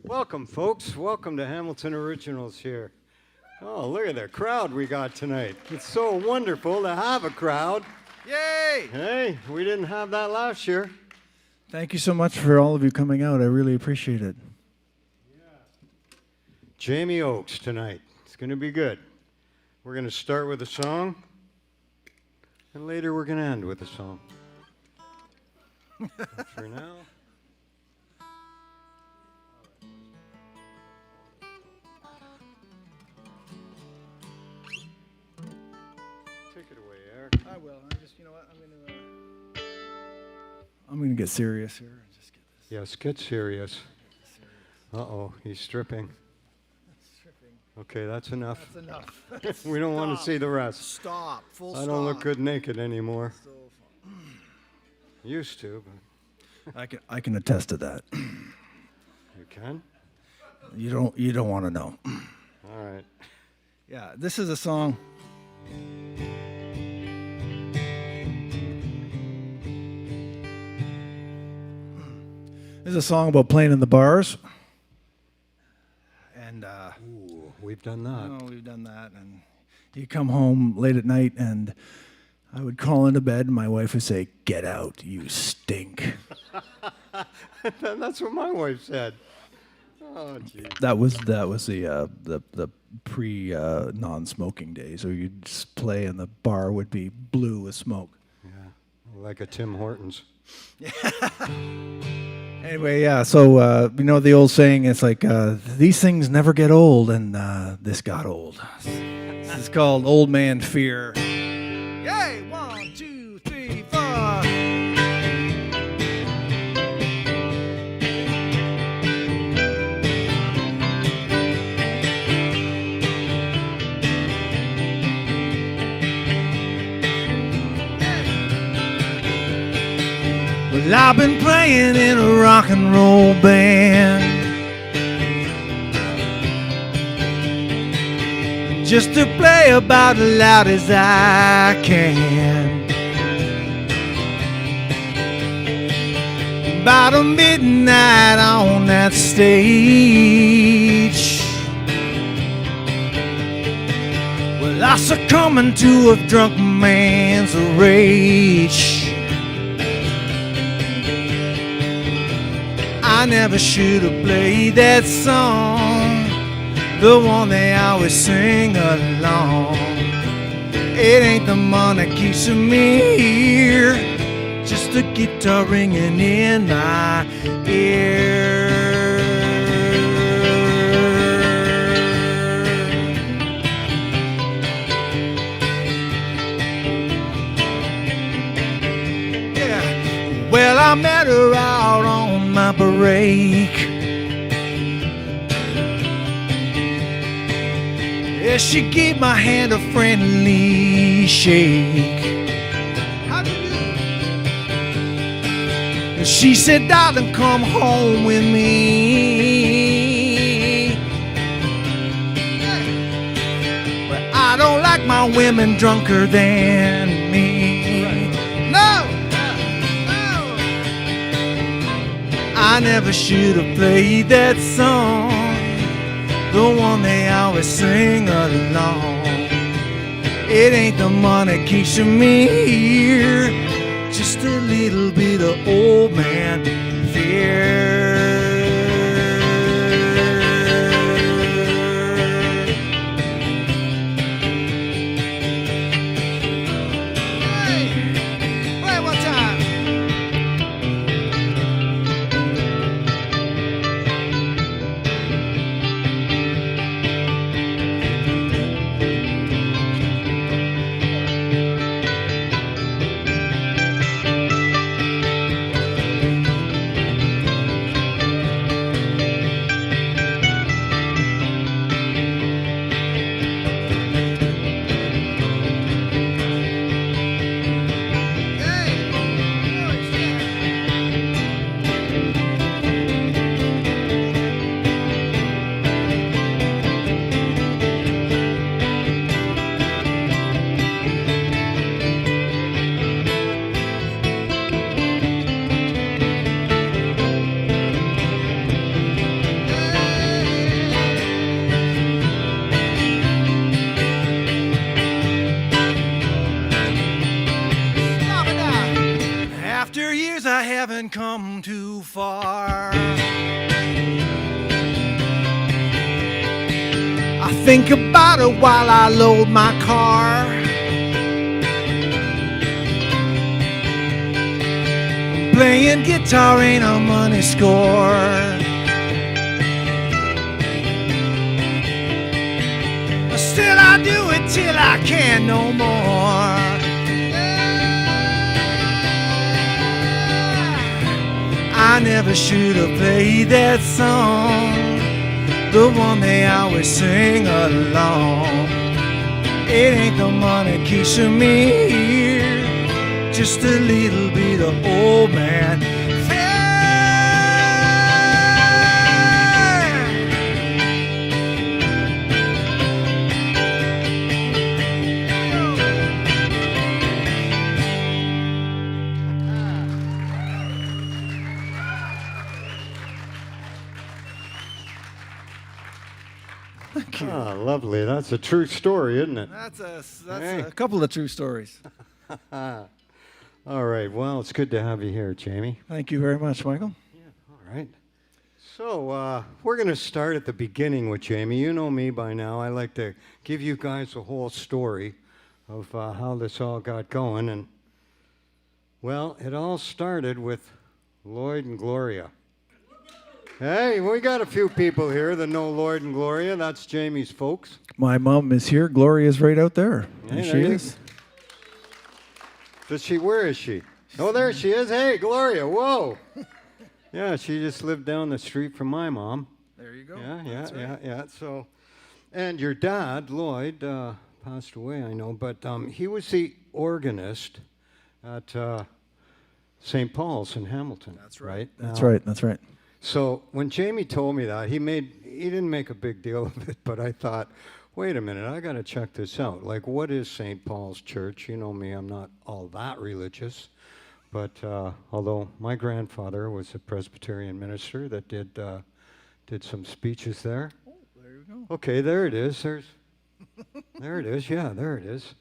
Welcome, folks. Welcome to Hamilton Originals here. Oh, look at the crowd we got tonight. It's so wonderful to have a crowd. Yay! Hey, we didn't have that last year. Thank you so much for all of you coming out. I really appreciate it. Jamie Oakes tonight. It's going to be good. We're going to start with a song, and later we're going to end with a song. But for now... Take it away, Eric. I will. You know what? I'm going to get serious here. Just get this. Yes, get serious. Uh-oh, he's stripping. Stripping. Okay, that's enough. That's enough. We don't want to see the rest. Stop. Full stop. I don't look good naked anymore. So Used to, but I can attest to that. you can? You don't want to know. All right. Yeah, this is a song. This is a song about playing in the bars. And Ooh, we've done that. we've done that. And you come home late at night, and I would crawl into bed, and my wife would say, "Get out, you stink." That's what my wife said. Oh, gee. That was the pre non-smoking days, where you'd just play, and the bar would be blue with smoke. Yeah, like a Tim Hortons. Anyway, yeah. So you know the old saying, it's like these things never get old, and this got old. This is called Old Man Fear. Yay! 1, 2, 3, 4. Well, I've been playing in a rock and roll band just to play about as loud as I can. About a midnight on that stage, well, I succumbed to a drunk man's rage. I never should have played that song, the one they always sing along. It ain't the money that keeps me here, just the guitar ringing in my ear. Yeah, well, I met her out on my break. Yeah, she gave my hand a friendly shake. How do you do? She said, "Darling, come home with me." But I don't like my women drunker than me. No! I never should have played that song, the one they always sing along. It ain't the money that keeps me here, just a little bit of old man fear. Hey, play one time. didn't come too far. I think about it while I load my car. Playing guitar ain't a money score. Still I do it till I can't no more. I never should have played that song, the one they always sing along. It ain't the money keeps me here, just a little bit of old man fear. Ah, lovely. That's a true story, isn't it? That's Hey. a couple of true stories. All right. Well, it's good to have you here, Jamie. Thank you very much, Michael. All right. So we're going to start at the beginning with Jamie. You know me by now. I like to give you guys a whole story of how this all got going. And, well, it all started with Lloyd and Gloria. Hey, we got a few people here that know Lloyd and Gloria. That's Jamie's folks. My mom is here. Gloria's right out there. Hey, There there she you is. Where is she? Oh, there she is. Hey, Gloria. Whoa. Yeah, she just lived down the street from my mom. There you go. Yeah. So, and your dad, Lloyd, passed away, I know, but he was the organist at St. Paul's in Hamilton. That's right. That's right. That's right. So when Jamie told me that, he didn't make a big deal of it, but I thought, wait a minute, I got to check this out. Like, what is St. Paul's Church? You know me, I'm not all that religious, but although my grandfather was a Presbyterian minister that did some speeches there. Oh, there you go. Okay, there it is. There it is. Yeah, there it is.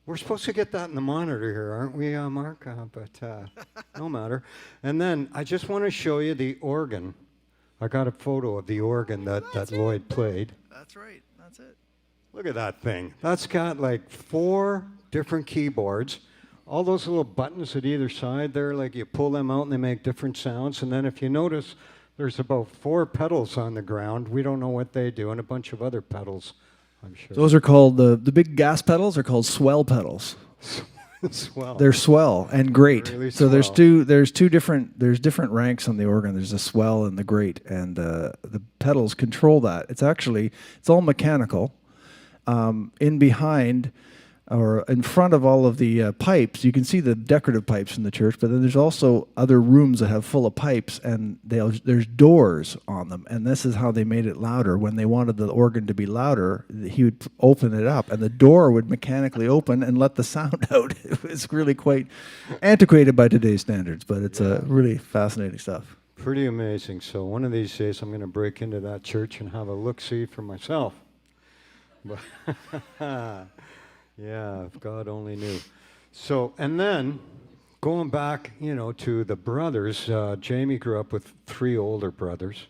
We're supposed to get that in the monitor here, aren't we, Mark? But no matter. And then I just want to show you the organ. I got a photo of the organ that Lloyd played. That's right. That's it. Look at that thing. That's got like 4 different keyboards. All those little buttons at either side there, like you pull them out and they make different sounds. And then if you notice, there's about 4 pedals on the ground. We don't know what they do, and a bunch of other pedals, I'm sure. Those are called the big gas pedals are called swell pedals. Swell. They're swell and grate. Really so there's swell. two different ranks on the organ. There's a swell and the grate, and the pedals control that. It's all mechanical. In behind or in front of all of the pipes, you can see the decorative pipes in the church, but then there's also other rooms that have full of pipes, and there's doors on them, and this is how they made it louder. When they wanted the organ to be louder, he would open it up, and the door would mechanically open and let the sound out. It was really quite antiquated by today's standards, but it's really fascinating stuff. Pretty amazing. So one of these days I'm going to break into that church and have a look-see for myself. But yeah, if God only knew. So, and then going back, to the brothers, Jamie grew up with 3 older brothers,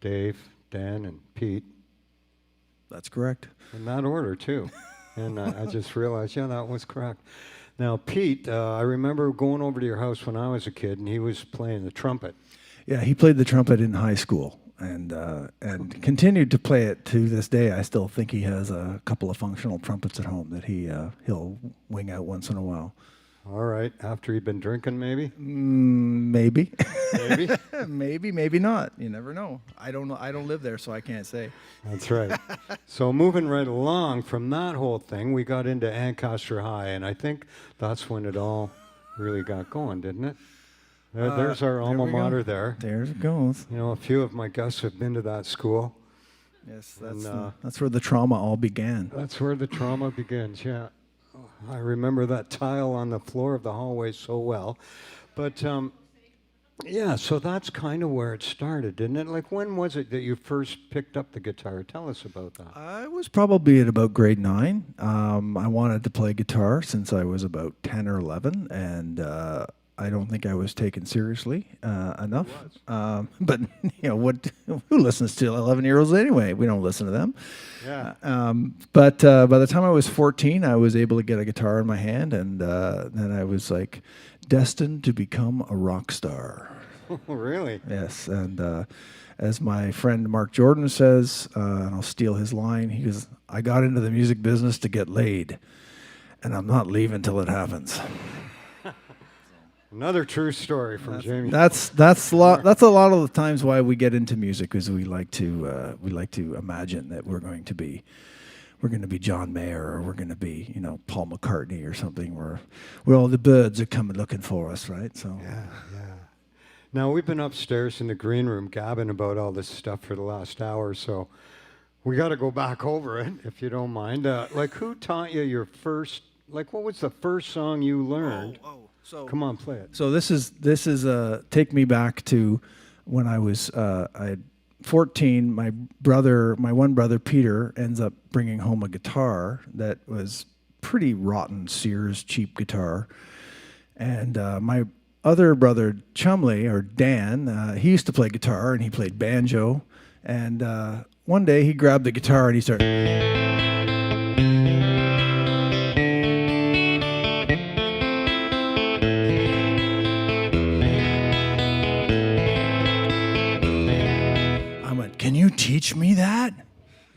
Dave, Dan, and Pete. That's correct. In that order, too. And I just realized, that was correct. Now, Pete, I remember going over to your house when I was a kid, and he was playing the trumpet. Yeah, he played the trumpet in high school and continued to play it to this day. I still think he has a couple of functional trumpets at home that he'll wing out once in a while. All right, after he'd been drinking, maybe? Maybe. Maybe? maybe not. You never know. I don't know. I don't live there, so I can't say. That's right. So moving right along from that whole thing, we got into Ancaster High, and I think that's when it all really got going, didn't it? There's our alma mater there. There it goes. A few of my guests have been to that school. Yes, that's where the trauma all began. That's where the trauma begins, yeah. I remember that tile on the floor of the hallway so well. But, so that's kind of where it started, didn't it? Like, when was it that you first picked up the guitar? Tell us about that. I was probably at about grade 9. I wanted to play guitar since I was about 10 or 11, and I don't think I was taken seriously enough. But what? Who listens to 11-year-olds anyway? We don't listen to them. Yeah. But by the time I was 14, I was able to get a guitar in my hand, and then I was like destined to become a rock star. Oh, really? Yes, and as my friend Mark Jordan says, and I'll steal his line, he goes, "I got into the music business to get laid, and I'm not leaving till it happens." Another true story from Jamie. That's a lot of the times why we get into music, is we like to imagine that we're going to be John Mayer, or we're going to be Paul McCartney or something, where all the birds are coming looking for us, right? So Yeah. Now, we've been upstairs in the green room gabbing about all this stuff for the last hour, so we got to go back over it, if you don't mind. Like, who taught you your first, like, what was the first song you learned? So Come on, play it. So this is take me back to when I was 14. My one brother Peter ends up bringing home a guitar that was pretty rotten Sears cheap guitar, and my other brother Chumley, or Dan, he used to play guitar, and he played banjo, and one day he grabbed the guitar and he started. I went, "Can you teach me that?"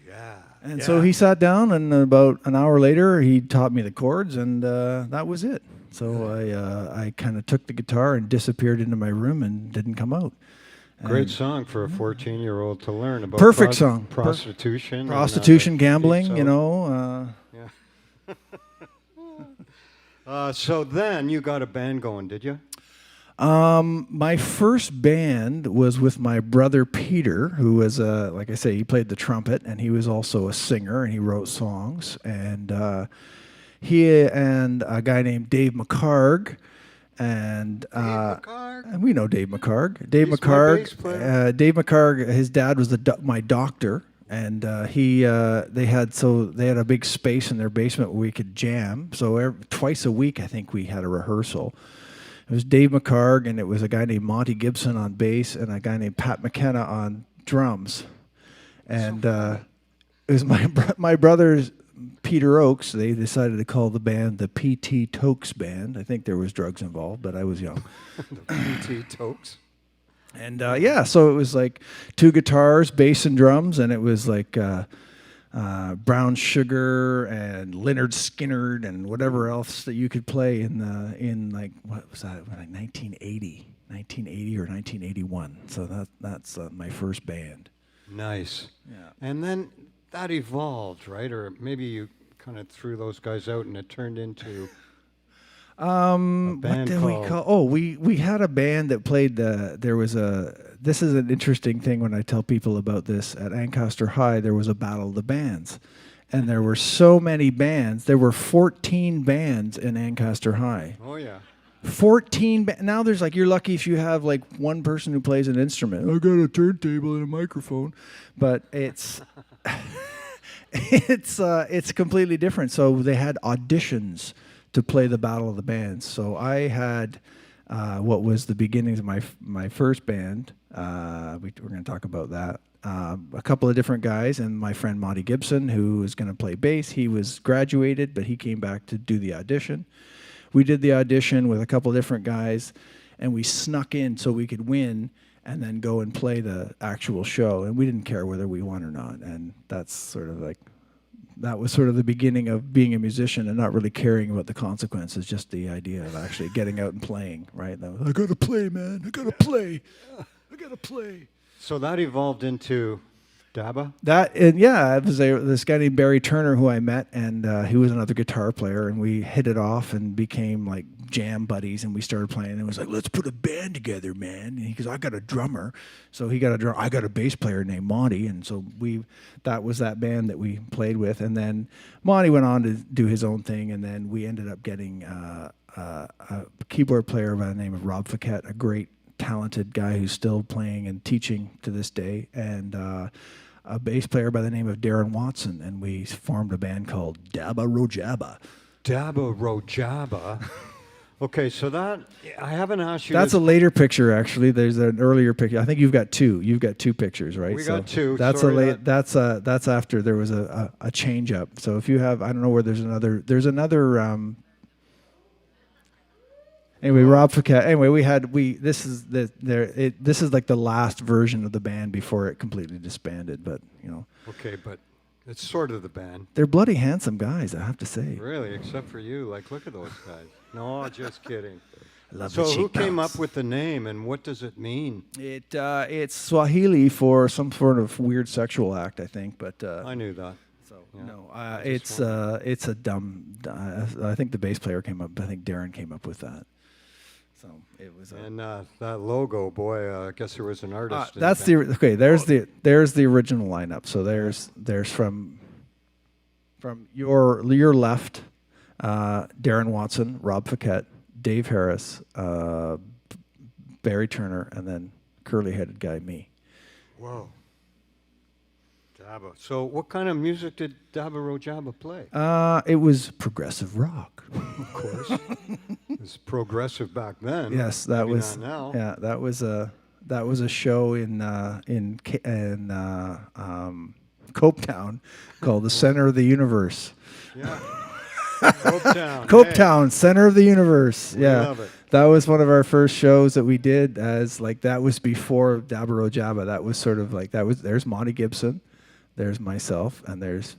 Yeah. And so he sat down, and about an hour later, he taught me the chords, and that was it. So I kind of took the guitar and disappeared into my room and didn't come out. Great And song for a 14-year-old to learn about. Perfect song. Prostitution. Prostitution, gambling, So then you got a band going, did you? My first band was with my brother Peter, who was, like I say, he played the trumpet, and he was also a singer, and he wrote songs. And he and a guy named Dave McCarg, and and we know Dave McCarg. Dave He's my McCarg. bass player. Dave McCarg. His dad was my doctor, and they had a big space in their basement where we could jam. So twice a week, I think we had a rehearsal. It was Dave McCarg, and it was a guy named Monty Gibson on bass, and a guy named Pat McKenna on drums. And it was my brother's Peter Oakes. They decided to call the band the P.T. Tokes Band. I think there was drugs involved, but I was young. The P.T. Tokes. And so it was like two guitars, bass and drums, and it was like Brown Sugar and Lynyrd Skynyrd and whatever else that you could play in like, what was that, like 1980 or 1981. So that's my first band. Nice. Yeah. And then that evolved, right? Or maybe you kind of threw those guys out and it turned into What did we call? Oh, we had a band that played this is an interesting thing when I tell people about this. At Ancaster High, there was a battle of the bands. And there were so many bands. There were 14 bands in Ancaster High. Oh, yeah. 14 now there's like, you're lucky if you have like one person who plays an instrument. I got a turntable and a microphone. But it's it's completely different. So they had auditions to play the Battle of the Bands. So I had what was the beginnings of my first band. We're going to talk about that. A couple of different guys, and my friend Monty Gibson, who was going to play bass. He was graduated, but he came back to do the audition. We did the audition with a couple of different guys, and we snuck in so we could win and then go and play the actual show. And we didn't care whether we won or not. And that's sort of like, that was sort of the beginning of being a musician and not really caring about the consequences, just the idea of actually getting out and playing, right? I got to play, man. I got to play. I got to play. So that evolved into Dabba? It was this guy named Barry Turner who I met, and he was another guitar player, and we hit it off and became like jam buddies, and we started playing, and it was like, let's put a band together, man. And he goes, I got a drummer. So he got a drummer. I got a bass player named Monty, and so that was that band that we played with. And then Monty went on to do his own thing, and then we ended up getting a keyboard player by the name of Rob Fiquette, a great talented guy who's still playing and teaching to this day, and a bass player by the name of Darren Watson, and we formed a band called Dabba Rojabba. Dabba Rojabba. Okay, so that I haven't asked you. That's this. a later picture, actually. There's an earlier picture. I think you've got two. You've got two pictures, right? We got two. That's Sorry, a late. That's after there was a change up. So if you have, I don't know where there's another. There's another. Anyway, Rob Fouquet. Anyway, this is this is like the last version of the band before it completely disbanded. But Okay, but it's sort of the band. they're bloody handsome guys, I have to say. Really, except for you. Like, look at those guys. No, just kidding. I love So the who came cheekbones. up with the name, and what does it mean? It's Swahili for some sort of weird sexual act, I think. But I knew that. so Yeah. no, I it's just it's a dumb. I think the bass player came up. I think Darren came up with that. So it was. And that logo, boy, I guess there was an artist. in That's the the okay. There's the original lineup. So there's from your left, Darren Watson, Rob Fouquet, Dave Harris, Barry Turner, and then curly-headed guy me. Whoa. Daba. So what kind of music did Daba Rojaba play? It was progressive rock. Of course. It was progressive back then. Yes, that Maybe was. not now. Yeah, that was a show in Copetown called the Center of the Universe. Yeah. Copetown. Copetown, Center of the Universe. We Yeah, love it. that was one of our first shows that we did. That was before Dabba Jabba. That was sort of like that was. There's Monty Gibson, there's myself, and there's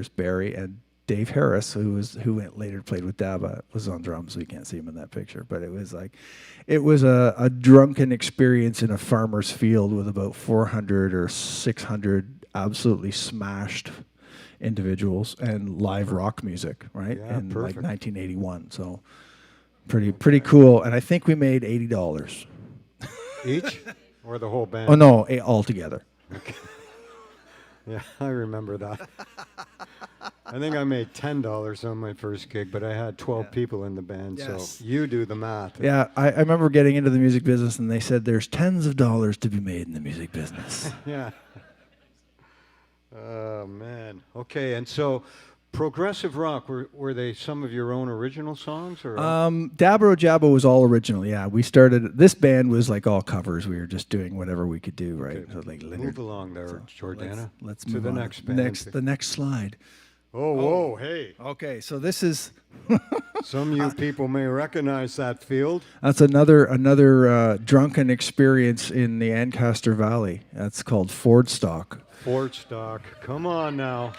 Barry and Dave Harris, who later played with Dabba, was on drums. So you can't see him in that picture, but it was a drunken experience in a farmer's field with about 400 or 600 absolutely smashed individuals and live rock music, right? Yeah, in perfect. like 1981. So pretty cool. And I think we made $80. Each? Or the whole band? Oh no, all together. Yeah, I remember that. I think I made $10 on my first gig, but I had 12 people in the band, Yes. so you do the math. Yeah, I remember getting into the music business, and they said there's tens of dollars to be made in the music business. Yeah. Oh, man. Okay, and so progressive rock, were they some of your own original songs? Or Dabro Jabba was all original. Yeah, we started. This band was like all covers. We were just doing whatever we could do, right? Okay, So like move along there, Jordana. Let's to move the on. next band. The next slide. Oh, whoa, hey. Okay, so this is Some of you people may recognize that field. that's another drunken experience in the Ancaster Valley. That's called Fordstock. Fort Stock. Come on now.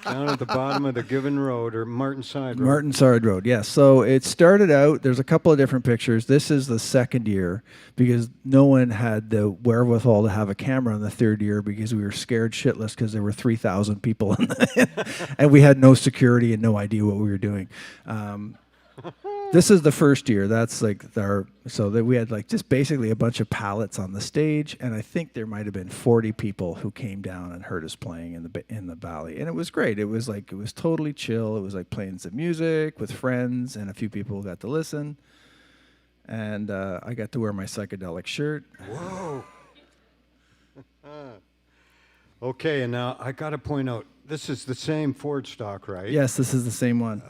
Down at the bottom of the Given Road or Martin Side Road. Martin Sard Road, yes. So it started out, there's a couple of different pictures. This is the second year because no one had the wherewithal to have a camera in the third year because we were scared shitless because there were 3,000 people in and we had no security and no idea what we were doing. This is the first year. That's like so that we had like just basically a bunch of pallets on the stage, and I think there might have been 40 people who came down and heard us playing in the valley, and it was great. It was totally chill. It was like playing some music with friends, and a few people got to listen, and I got to wear my psychedelic shirt. Whoa. Okay, and now I got to point out, this is the same Ford stock, right? Yes, this is the same one.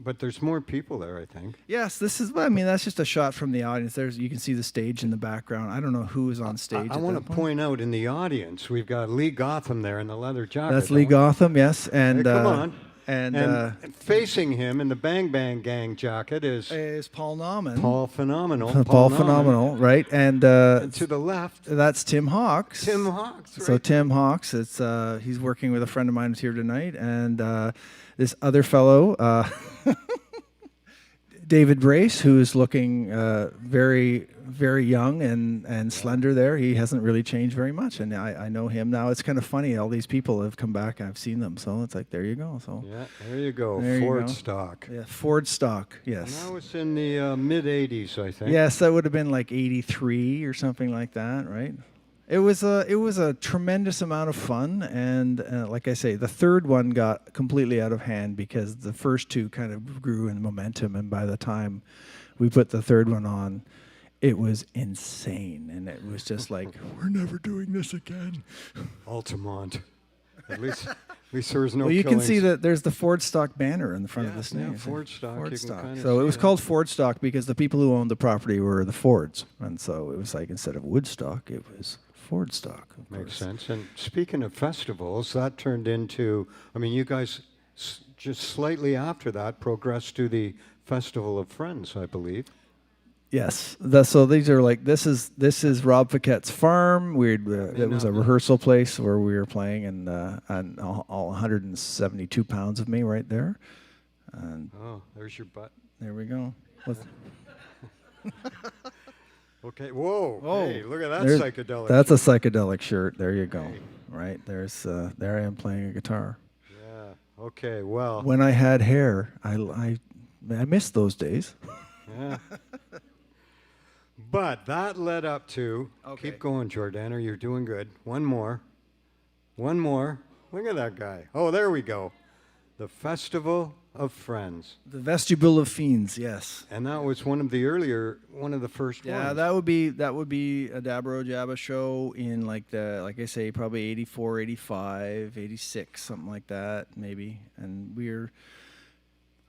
But there's more people there, I think. Yes, this is. I mean, that's just a shot from the audience. You can see the stage in the background. I don't know who is on stage. I at want that to point out in the audience, we've got Lee Gotham there in the leather jacket. That's Lee Gotham, yes, and Hey, come on. and facing him in the Bang Bang Gang jacket is Paul Nauman. Paul Phenomenal. Paul Nauman. Phenomenal, right? And And to the left, that's Tim Hawks. Tim Hawks. Right? So Tim Hawks, he's working with a friend of mine who's here tonight, and this other fellow, David Brace, who is looking very, very young and slender there. He hasn't really changed very much, and I know him now. It's kind of funny. All these people have come back. I've seen them, so it's like, there you go. So Yeah, there you go. There you Ford go. stock. yeah, Ford stock, And yes. that was in the mid-'80s, I think. Yes, that would have been like 83 or something like that, right? It was a tremendous amount of fun, and like I say, the third one got completely out of hand because the first two kind of grew in momentum, and by the time we put the third one on, it was insane, and it was just like, we're never doing this again. Altamont. At least At least there was no Well, you can killings. see that there's the Ford stock banner in the front of this Yeah, thing. Ford stock. Ford You can stock. kinda So it see was that. called Ford stock because the people who owned the property were the Fords, and so it was like instead of Woodstock, it was Ford stock. Of Makes course. sense. And speaking of festivals, that turned into, I mean, you guys just slightly after that progressed to the Festival of Friends, I believe. Yes. So these are like this is Rob Paquette's farm. It was a rehearsal place where we were playing, and all 172 pounds of me right there. And Oh, there's your butt. there we go. Okay. Whoa. Oh, Hey, look at that there's- psychedelic. That's a psychedelic shirt. There you go. Hey. Right there I am playing a guitar. Yeah. Okay. Well. When I had hair, I missed those days. Yeah. But that led up to. Okay. Keep going, Jordana. You're doing good. One more. One more. Look at that guy. Oh, there we go. The Festival of Friends. The Vestibule of Fiends. Yes. And that was one of the first Yeah, ones. that would be a Dabro Jabba show in like I say, probably 84, 85, 86, something like that, maybe. And we're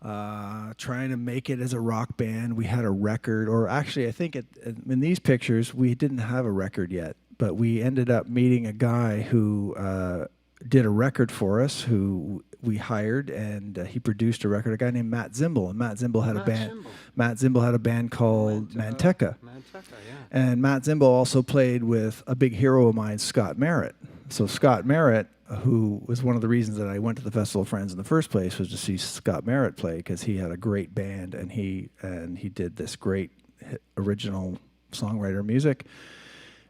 trying to make it as a rock band. We had a record, or actually, I think in these pictures, we didn't have a record yet, but we ended up meeting a guy who did a record for us, who we hired, and he produced a record. A guy named Matt Zimble, and Matt Zimble had a band. Zimble. Matt Zimble had a band called Manteca. Manteca, yeah. And Matt Zimble also played with a big hero of mine, Scott Merritt. So Scott Merritt, who was one of the reasons that I went to the Festival of Friends in the first place, was to see Scott Merritt play, because he had a great band, and he did this great original songwriter music.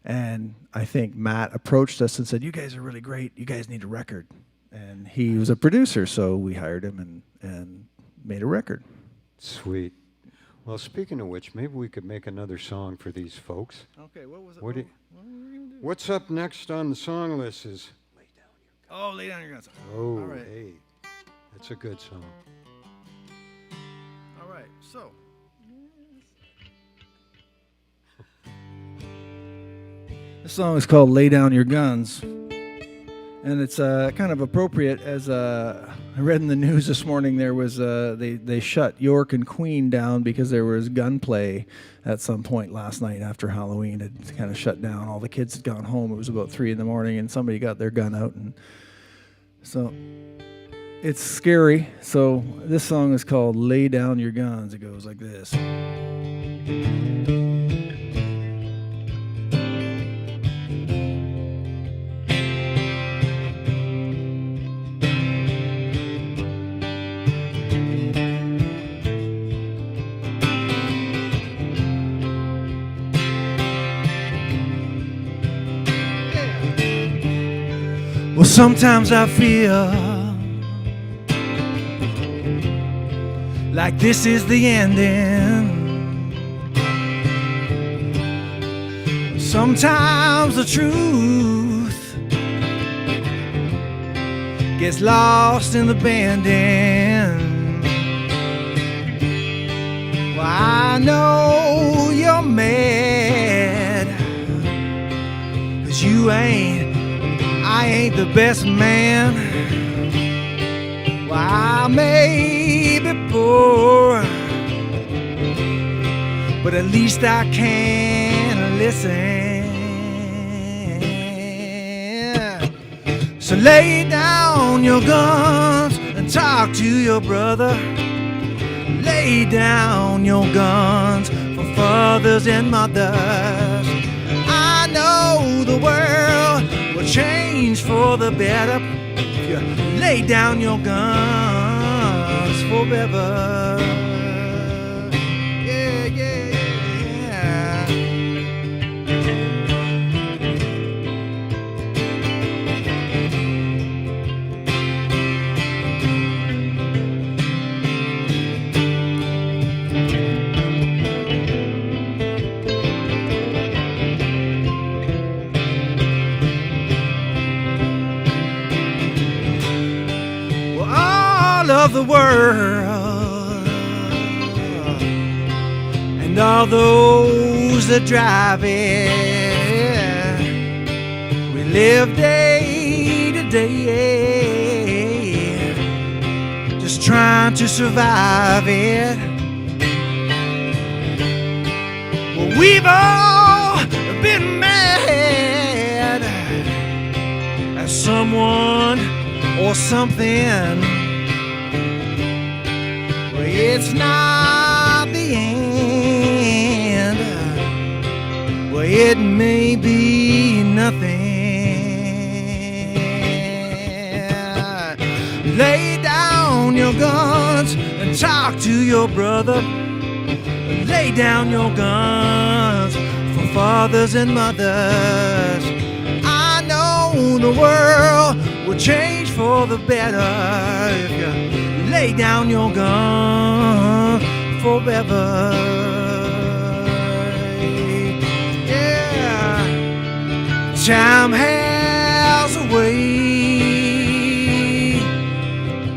And I think Matt approached us and said, "You guys are really great. You guys need a record." And he was a producer, so we hired him and made a record. Sweet. Well, speaking of which, maybe we could make another song for these folks. Okay, what was it? What do you- what were we gonna do? What's up next on the song list is... Oh, lay down your guns. Oh, All right. hey. That's a good song. All right, so. This song is called "Lay Down Your Guns," and it's kind of appropriate as I read in the news this morning. There was they shut York and Queen down because there was gunplay at some point last night after Halloween. It kind of shut down. All the kids had gone home. It was about 3 a.m, and somebody got their gun out, and so it's scary. So this song is called "Lay Down Your Guns." It goes like this. Well, sometimes I feel like this is the ending. Sometimes the truth gets lost in the bending. Well, I know you're mad, 'cause I ain't the best man. Well, I may be poor, but at least I can listen. So lay down your guns and talk to your brother. Lay down your guns for fathers and mothers. I know the world will change for the better if you lay down your guns forever. Yeah, yeah, yeah. Of the world and all those that drive it, we live day to day. just trying to survive it. Well, we've all been mad at someone or something. Well, it's not the end. Well, it may be nothing. Lay down your guns and talk to your brother. Lay down your guns for fathers and mothers. I know the world will change for the better if you lay down your gun forever. Yeah, time has a way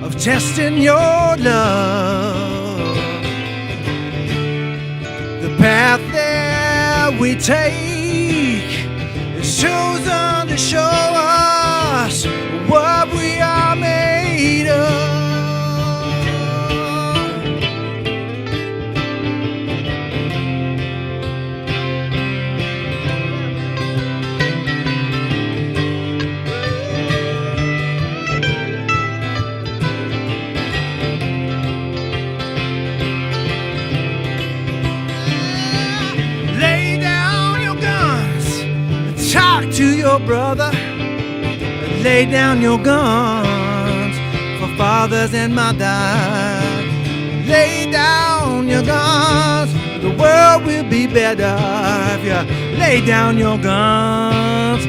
of testing your love. The path that we take is chosen to show us what we are made of. Lay down your guns and talk to your brother. Lay down your guns for fathers and mothers. Lay down your guns, the world will be better if you lay down your guns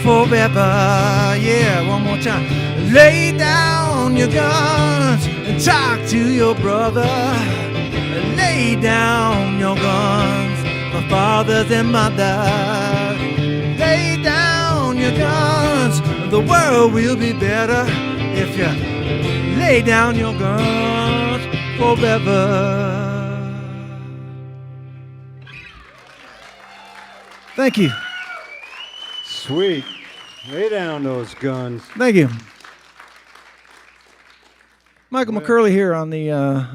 forever. Yeah, one more time. Lay down your guns and talk to your brother. Lay down your guns for fathers and mothers. Lay down your guns, the world will be better if you lay down your guns forever. Thank you. Sweet. Lay down those guns. Thank you. Michael McCurley here on the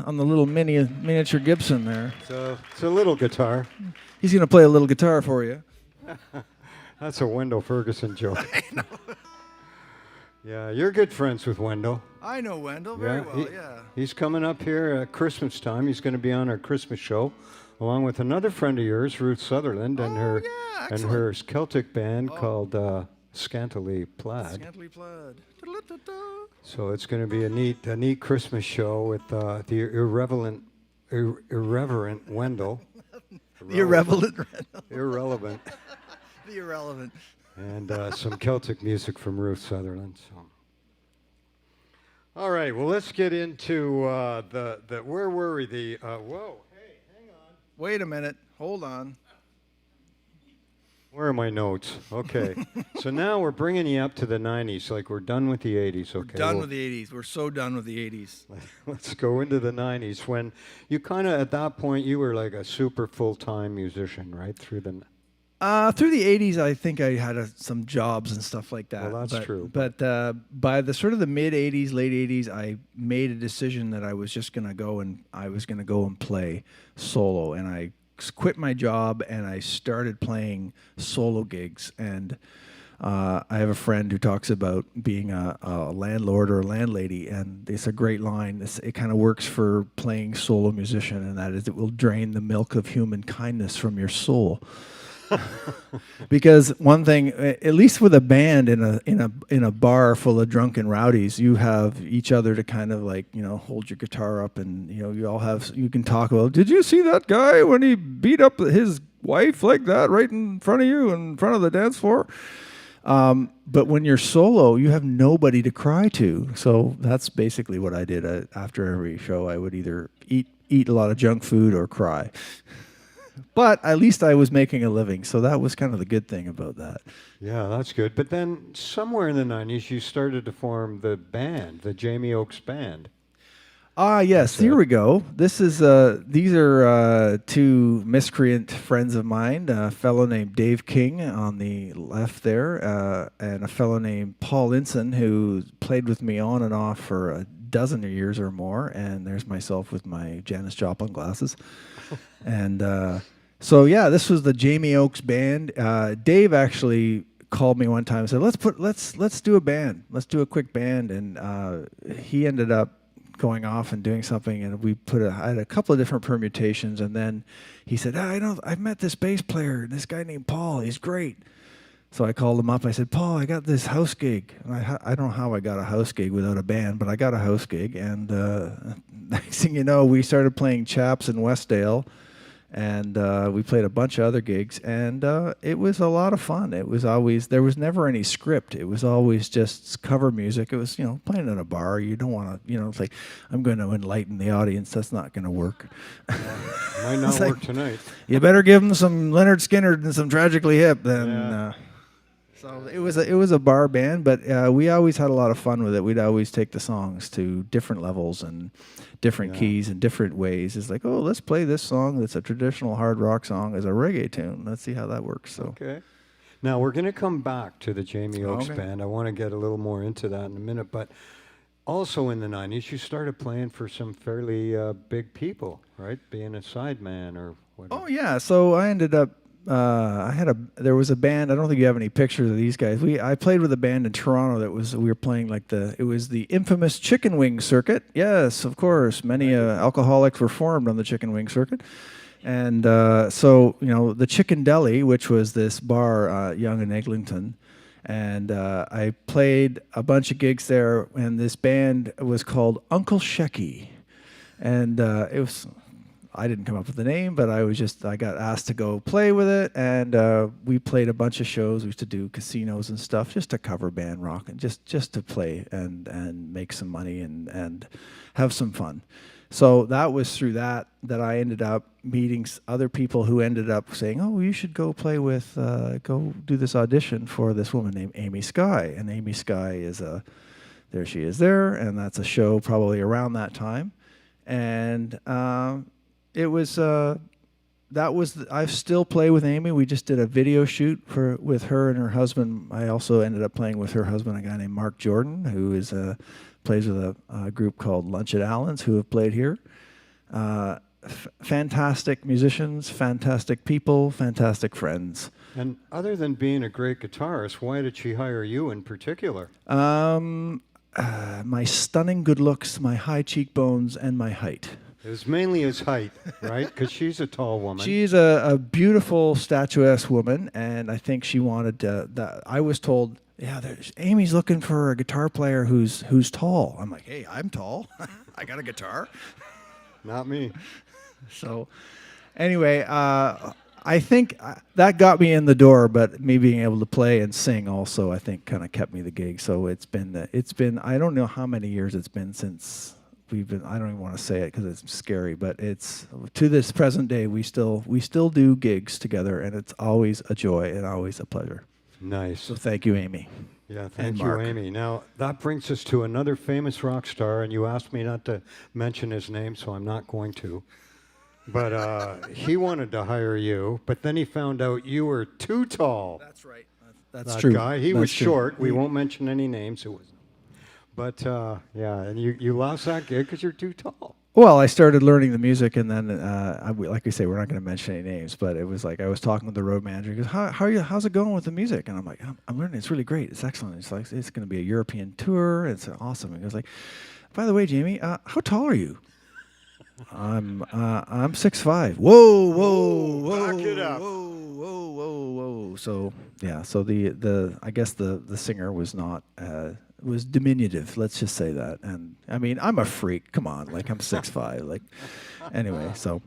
little miniature Gibson there. It's a little guitar. He's going to play a little guitar for you. That's a Wendell Ferguson joke. I know. Yeah, you're good friends with Wendell. I know Wendell very well, yeah. He's coming up here at Christmas time. He's going to be on our Christmas show, along with another friend of yours, Ruth Sutherland, and her Celtic band called Scantily Plaid. Scantily Plaid. So it's going to be a neat Christmas show with the irreverent Wendell. The irrelevant Wendell. Irrelevant. The irrelevant. And some Celtic music from Ruth Sutherland. So. All right, well, let's get into the where were we? Whoa, hey, hang on. Wait a minute. Hold on. Where are my notes? Okay. So now we're bringing you up to the 90s, like we're done with the 80s, okay? We're done with the 80s. We're so done with the 80s. Let's go into the 90s when you kind of, at that point, you were like a super full-time musician, right? Through the 80s, I think I had some jobs and stuff like that. Well, that's true. But by the sort of the mid 80s, late 80s, I made a decision that I was just going to go and play solo. And I quit my job and I started playing solo gigs. And I have a friend who talks about being a landlord or a landlady, and it's a great line. It kind of works for playing solo musician, and that is, it will drain the milk of human kindness from your soul. Because one thing, at least with a band in a bar full of drunken rowdies, you have each other to kind of like, hold your guitar up, and you can talk about, did you see that guy when he beat up his wife like that right in front of you, in front of the dance floor? But when you're solo, you have nobody to cry to. So that's basically what I did. After every show, I would either eat a lot of junk food or cry. But at least I was making a living, so that was kind of the good thing about that. Yeah, that's good. But then somewhere in the 90s, you started to form the band, the Jamie Oakes Band. Yes, here we go. These are two miscreant friends of mine, a fellow named Dave King on the left there, and a fellow named Paul Inson, who played with me on and off for a dozen years or more, and there's myself with my Janis Joplin glasses. And so yeah, this was the Jamie Oakes band. Dave actually called me one time and said, let's do a band. Let's do a quick band. And he ended up going off and doing something, and I had a couple of different permutations, and then he said, I've met this bass player, this guy named Paul. He's great. So I called him up. I said, Paul, I got this house gig. And I don't know how I got a house gig without a band, but I got a house gig. And next thing you know, we started playing Chaps in Westdale, and we played a bunch of other gigs. And it was a lot of fun. There was never any script. It was always just cover music. It was, playing in a bar. You don't want to, it's like, I'm going to enlighten the audience. That's not going to work. Might not work tonight. You better give them some Leonard Skinner and some Tragically Hip. Then. So it was a bar band, but we always had a lot of fun with it. We'd always take the songs to different levels and different keys and different ways. It's like, oh, let's play this song that's a traditional hard rock song as a reggae tune. Let's see how that works. So. Okay. Now we're going to come back to the Jamie Oakes band. I want to get a little more into that in a minute, but also in the 90s, you started playing for some fairly big people, right? Being a sideman or whatever. Oh yeah, so I ended up. There was a band. I don't think you have any pictures of these guys. I played with a band in Toronto we were playing it was the infamous Chicken Wing circuit. Yes, of course. Many alcoholics were formed on the Chicken Wing circuit. And so, the Chicken Deli, which was this bar, Yonge and Eglinton, and I played a bunch of gigs there, and this band was called Uncle Shecky. And I didn't come up with the name, but I got asked to go play with it, and we played a bunch of shows. We used to do casinos and stuff just to cover band rock and just to play and make some money and have some fun. So that was through that I ended up meeting other people who ended up saying, oh, you should go play with, go do this audition for this woman named Amy Sky. And Amy Sky is there she is there, and that's a show probably around that time. And it was I still play with Amy. We just did a video shoot with her and her husband. I also ended up playing with her husband, a guy named Mark Jordan, who plays with a group called Lunch at Allen's, who have played here. Fantastic musicians, fantastic people, fantastic friends. And other than being a great guitarist, why did she hire you in particular? My stunning good looks, my high cheekbones, and my height. It was mainly his height, right? Because she's a tall woman. She's a beautiful, statuesque woman, and I think she wanted that. I was told, Amy's looking for a guitar player who's tall. I'm like, hey, I'm tall. I got a guitar. Not me. So, anyway, I think that got me in the door, but me being able to play and sing also, I think, kind of kept me the gig. So it's been I don't know how many years it's been since. I don't even want to say it because it's scary, but it's to this present day we still do gigs together, and it's always a joy and always a pleasure. Nice. So thank you, Amy. Yeah, thank you, Amy. Now that brings us to another famous rock star, and you asked me not to mention his name, so I'm not going to. But he wanted to hire you, but then he found out you were too tall. That's right. That's that true. Guy, he That's was true. short. We won't mention any names. It was. But, and you lost that gig because you're too tall. Well, I started learning the music, and then, like we say, we're not going to mention any names, but it was like I was talking with the road manager. He goes, how's it going with the music? And I'm like, I'm learning. It's really great. It's excellent. It's like it's going to be a European tour. It's awesome. And he goes like, by the way, Jamie, how tall are you? I'm 6'5". Whoa. Back it up. Whoa. So, yeah, so I guess the singer was not... was diminutive, let's just say that. And I mean, I'm a freak. Come on, like I'm 6'5". Like, anyway. So,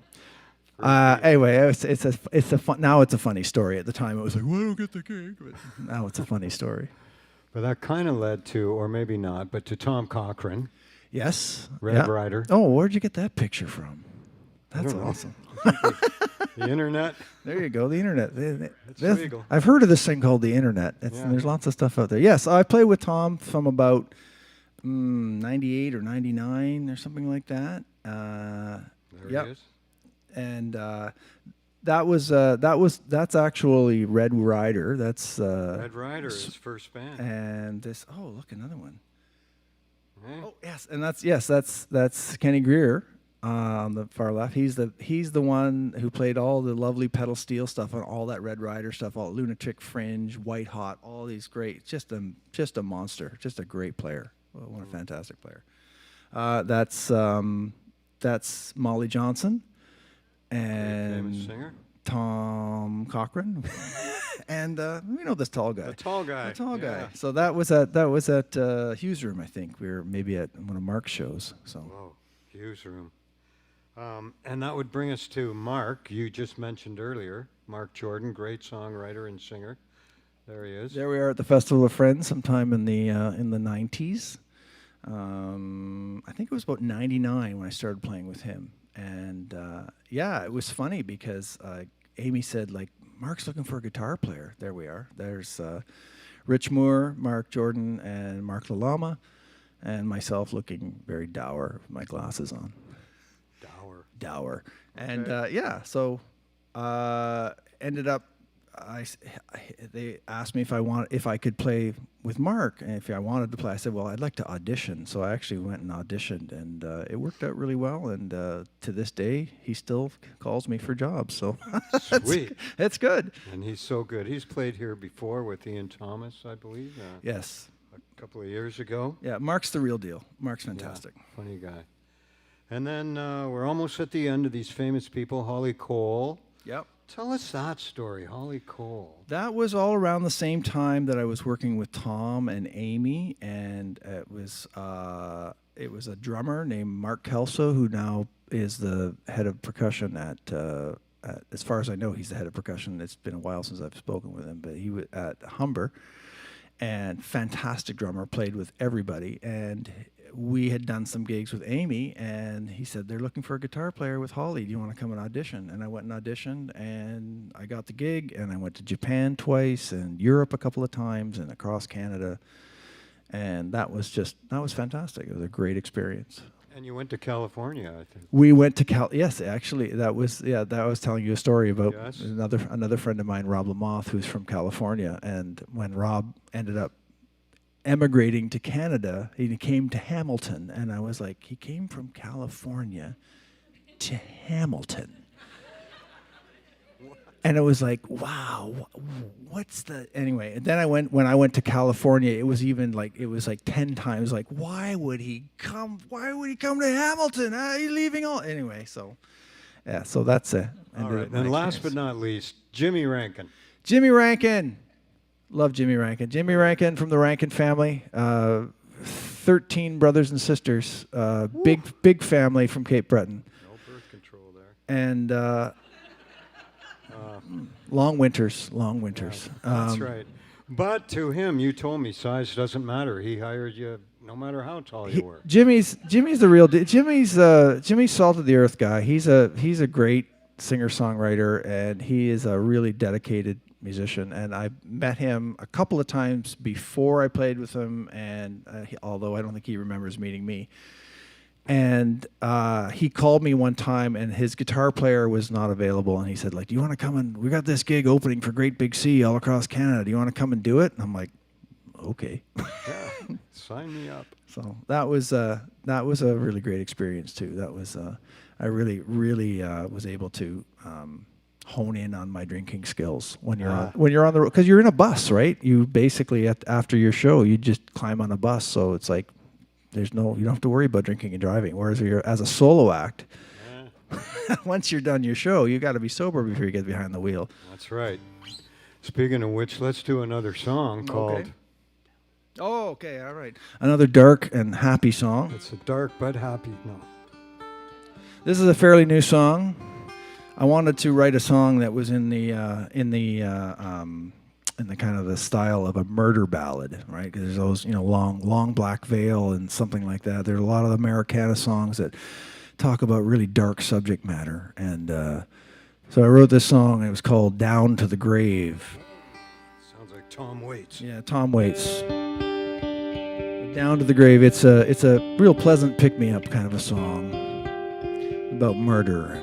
anyway, it's a fun. Now it's a funny story. At the time, it was like, well, I don't get the gig. But now it's a funny story. But that kind of led to, or maybe not, but to Tom Cochran. Yes. Red Rider. Oh, where'd you get that picture from? That's awesome. The internet. There you go, the internet. It's legal. I've heard of this thing called the internet. There's lots of stuff out there. Yes, I played with Tom from about 98 or 99 or something like that. There he is. And that's actually Red Rider. That's Red Rider, his first band. And this. Oh, look, another one. Eh? Oh yes, and that's Kenny Greer on the far left. He's the one who played all the lovely pedal steel stuff on all that Red Rider stuff, all Lunatic Fringe, White Hot, all these great. Just a monster, just a great player. What a fantastic player. That's Molly Johnson Famous and singer. Tom Cochran, and this tall guy. The tall guy. The tall yeah. guy. So that was at Hughes Room, I think. We were maybe at one of Mark's shows. So Whoa, Hughes Room. And that would bring us to Mark. You just mentioned earlier, Mark Jordan, great songwriter and singer. There he is. there we are at the Festival of Friends, sometime in the '90s. I think it was about '99 when I started playing with him, and yeah, it was funny because Amy said, like, Mark's looking for a guitar player. There we are. There's Rich Moore, Mark Jordan, and Mark Lalama, and myself looking very dour with my glasses on. Dour. And yeah, so ended up, they asked me if I could play with Mark, and if I wanted to play. I said, well, I'd like to audition. So I actually went and auditioned, and it worked out really well. And to this day, he still calls me for jobs. So Sweet. it's good. And he's so good. He's played here before with Ian Thomas, I believe, Yes. a couple of years ago. Yeah, Mark's the real deal. Mark's fantastic. Yeah, funny guy. And then we're almost at the end of these famous people. Holly Cole. Yep. Tell us that story, Holly Cole. That was all around the same time that I was working with Tom and Amy, and it was a drummer named Mark Kelso, who now is the head of percussion at as far as I know, he's the head of percussion. It's been a while since I've spoken with him, but he was at Humber, and fantastic drummer, played with everybody. And we had done some gigs with Amy, and he said, they're looking for a guitar player with Holly. Do you want to come and audition? And I went and auditioned, and I got the gig, and I went to Japan twice, and Europe a couple of times, and across Canada. And that was fantastic. It was a great experience. And you went to California, I think. We went to yes, actually, that was telling you a story about Yes. another friend of mine, Rob Lamoth, who's from California. And when Rob ended up emigrating to Canada, he came to Hamilton, and I was like, he came from California to Hamilton. And it was like, wow, what's the anyway? And then when I went to California, it was like 10 times like, why would he come to Hamilton? He's leaving all anyway. So yeah, so that's it. All right. And last but not least, Jimmy Rankin. Jimmy Rankin. Love Jimmy Rankin. Jimmy Rankin from the Rankin family. 13 brothers and sisters. Big family from Cape Breton. No birth control there. And long winters. That's right. But to him, you told me size doesn't matter. He hired you no matter how tall you were. Jimmy's the real deal. Jimmy's salt of the earth guy. He's a great singer-songwriter, and he is a really dedicated musician. And I met him a couple of times before I played with him, and although I don't think he remembers meeting me. And he called me one time, and his guitar player was not available. And he said, like, do you want to come and we got this gig opening for Great Big Sea all across Canada. Do you want to come and do it? And I'm like, okay. Yeah, sign me up. So that was a really great experience too. That was I really was able to hone in on my drinking skills when you're on the road, because you're in a bus, right? You basically after your show you just climb on a bus, so it's like you don't have to worry about drinking and driving. Whereas as a solo act, once you're done your show, you got to be sober before you get behind the wheel. That's right. Speaking of which, let's do another song called. Oh, okay, all right. Another dark and happy song. It's a dark but happy. No. This is a fairly new song. I wanted to write a song that was in the kind of the style of a murder ballad, right? Because there's those, long Black Veil and something like that. There are a lot of Americana songs that talk about really dark subject matter, and so I wrote this song. And it was called "Down to the Grave." Sounds like Tom Waits. Yeah, Tom Waits. "Down to the Grave." It's a real pleasant pick-me-up kind of a song about murder.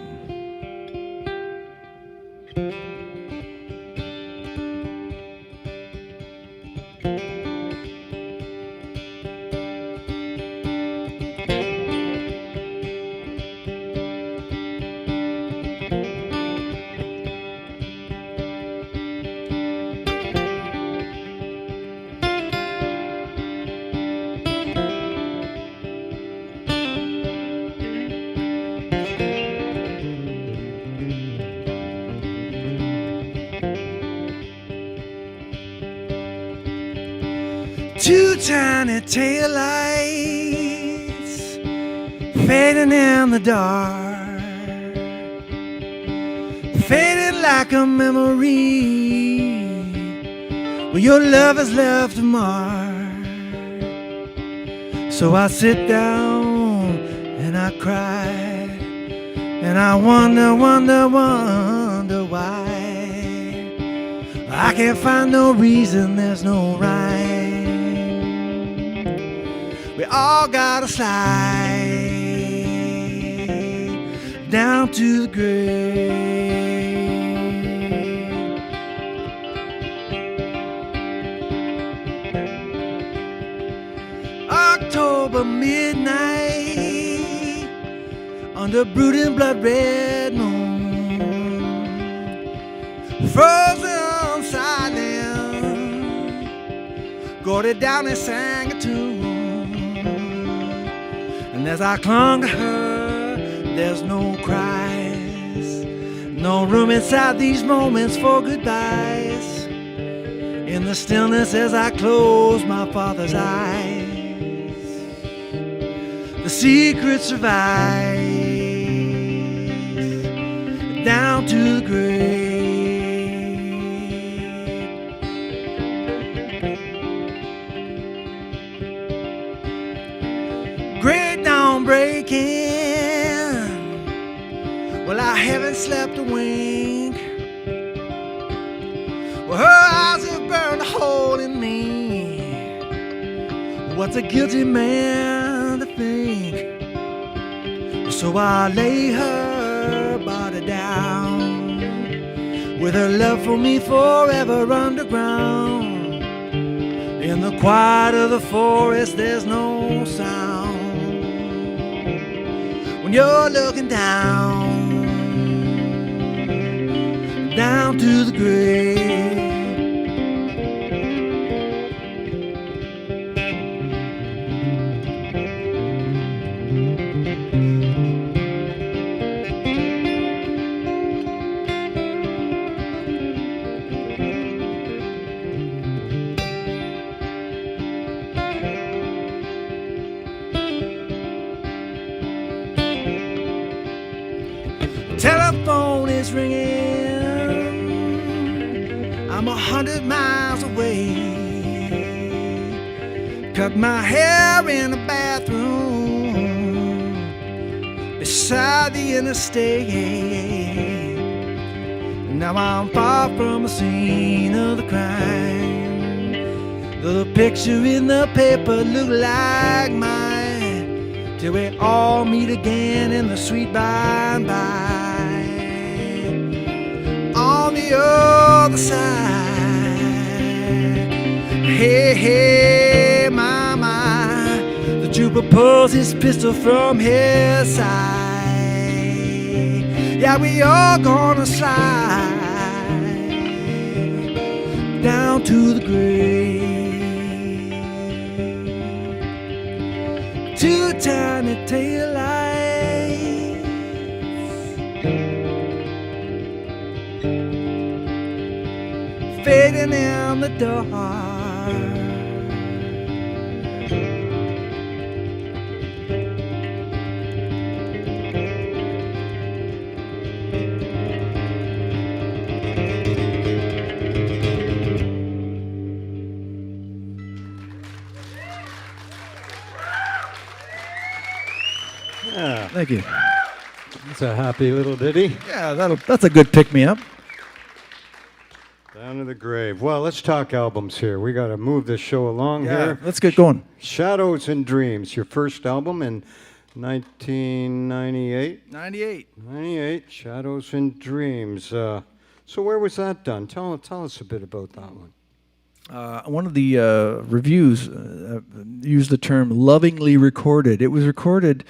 Two tiny taillights fading in the dark, fading like a memory where your love has left a mark. So I sit down and I cry, and I wonder why I can't find no reason, there's no rhyme. We all gotta slide down to the grave. October midnight under brooding blood red moon, frozen silent, gored down and sang a tune. And as I clung to her, there's no cries, no room inside these moments for goodbyes. In the stillness as I close my father's eyes, the secret survives down to the grave. Great dawn breaking, well, I haven't slept a wink. Well, her eyes have burned a hole in me. What's a guilty man to think? So I lay her body down, with her love for me forever underground. In the quiet of the forest there's no sound. When you're looking down to the grave. Telephone is ringing, I'm 100 miles away. Cut my hair in the bathroom beside the interstate. Now I'm far from the scene of the crime. The picture in the paper look like mine, till we all meet again in the sweet by and by. On the other side, hey, hey, my, the trooper pulls his pistol from his side. Yeah, we all gonna slide down to the grave. Two tiny taillights fading in the dark. Yeah, Thank you. it's a happy little ditty. Yeah, that's a good pick-me-up. Down to the grave. Well, let's talk albums here. We got to move this show along Yeah, here. let's get going. Shadows and Dreams, your first album in 1998. 98. 98, Shadows and Dreams. So where was that done? Tell us a bit about that one. One of the reviews used the term lovingly recorded. It was recorded,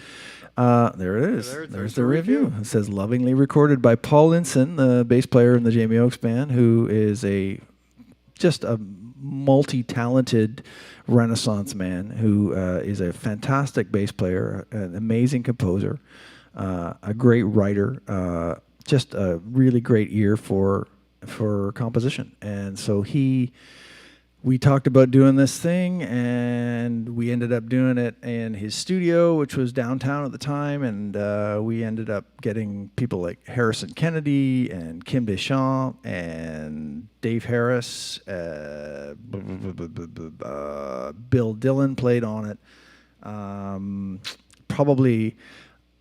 there it is. There's the review. It says lovingly recorded by Paul Linson, the bass player in the Jamie Oakes band, who is just a multi-talented Renaissance man who is a fantastic bass player, an amazing composer, a great writer, just a really great ear for composition. And so he we talked about doing this thing, and we ended up doing it in his studio, which was downtown at the time, and we ended up getting people like Harrison Kennedy and Kim Deschamps and Dave Harris, Bill Dillon played on it, probably